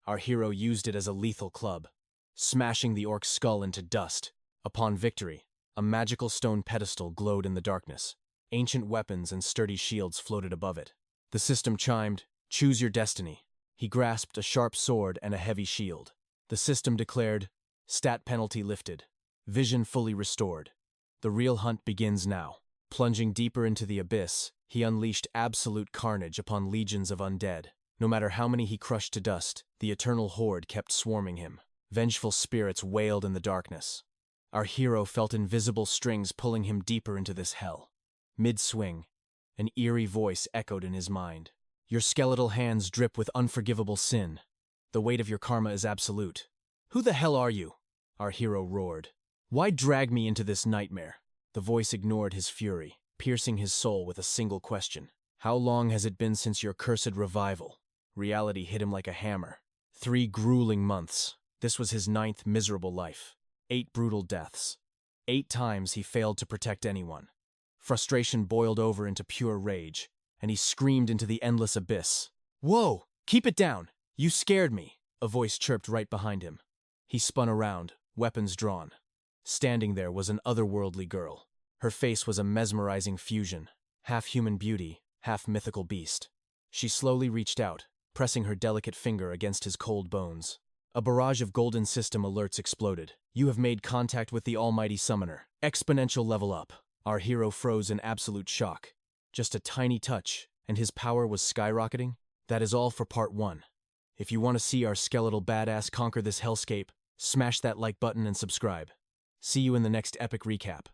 our hero used it as a lethal club, smashing the orc's skull into dust. Upon victory, a magical stone pedestal glowed in the darkness. Ancient weapons and sturdy shields floated above it. The system chimed, "Choose your destiny." He grasped a sharp sword and a heavy shield. The system declared, "Stat penalty lifted. Vision fully restored. The real hunt begins now." Plunging deeper into the abyss, he unleashed absolute carnage upon legions of undead. No matter how many he crushed to dust, the eternal horde kept swarming him. Vengeful spirits wailed in the darkness. Our hero felt invisible strings pulling him deeper into this hell. Mid-swing, an eerie voice echoed in his mind. "Your skeletal hands drip with unforgivable sin. The weight of your karma is absolute." "Who the hell are you?" our hero roared. "Why drag me into this nightmare?" The voice ignored his fury, piercing his soul with a single question. "How long has it been since your cursed revival?" Reality hit him like a hammer. 3 grueling months. This was his 9th miserable life. 8 brutal deaths. 8 times he failed to protect anyone. Frustration boiled over into pure rage, and he screamed into the endless abyss. "Whoa! Keep it down! You scared me!" A voice chirped right behind him. He spun around, weapons drawn. Standing there was an otherworldly girl. Her face was a mesmerizing fusion, half human beauty, half mythical beast. She slowly reached out, pressing her delicate finger against his cold bones. A barrage of golden system alerts exploded. You have made contact with the almighty summoner. Exponential level up. Our hero froze in absolute shock. Just a tiny touch, and his power was skyrocketing? That is all for part 1. If you want to see our skeletal badass conquer this hellscape, smash that like button and subscribe. See you in the next epic recap.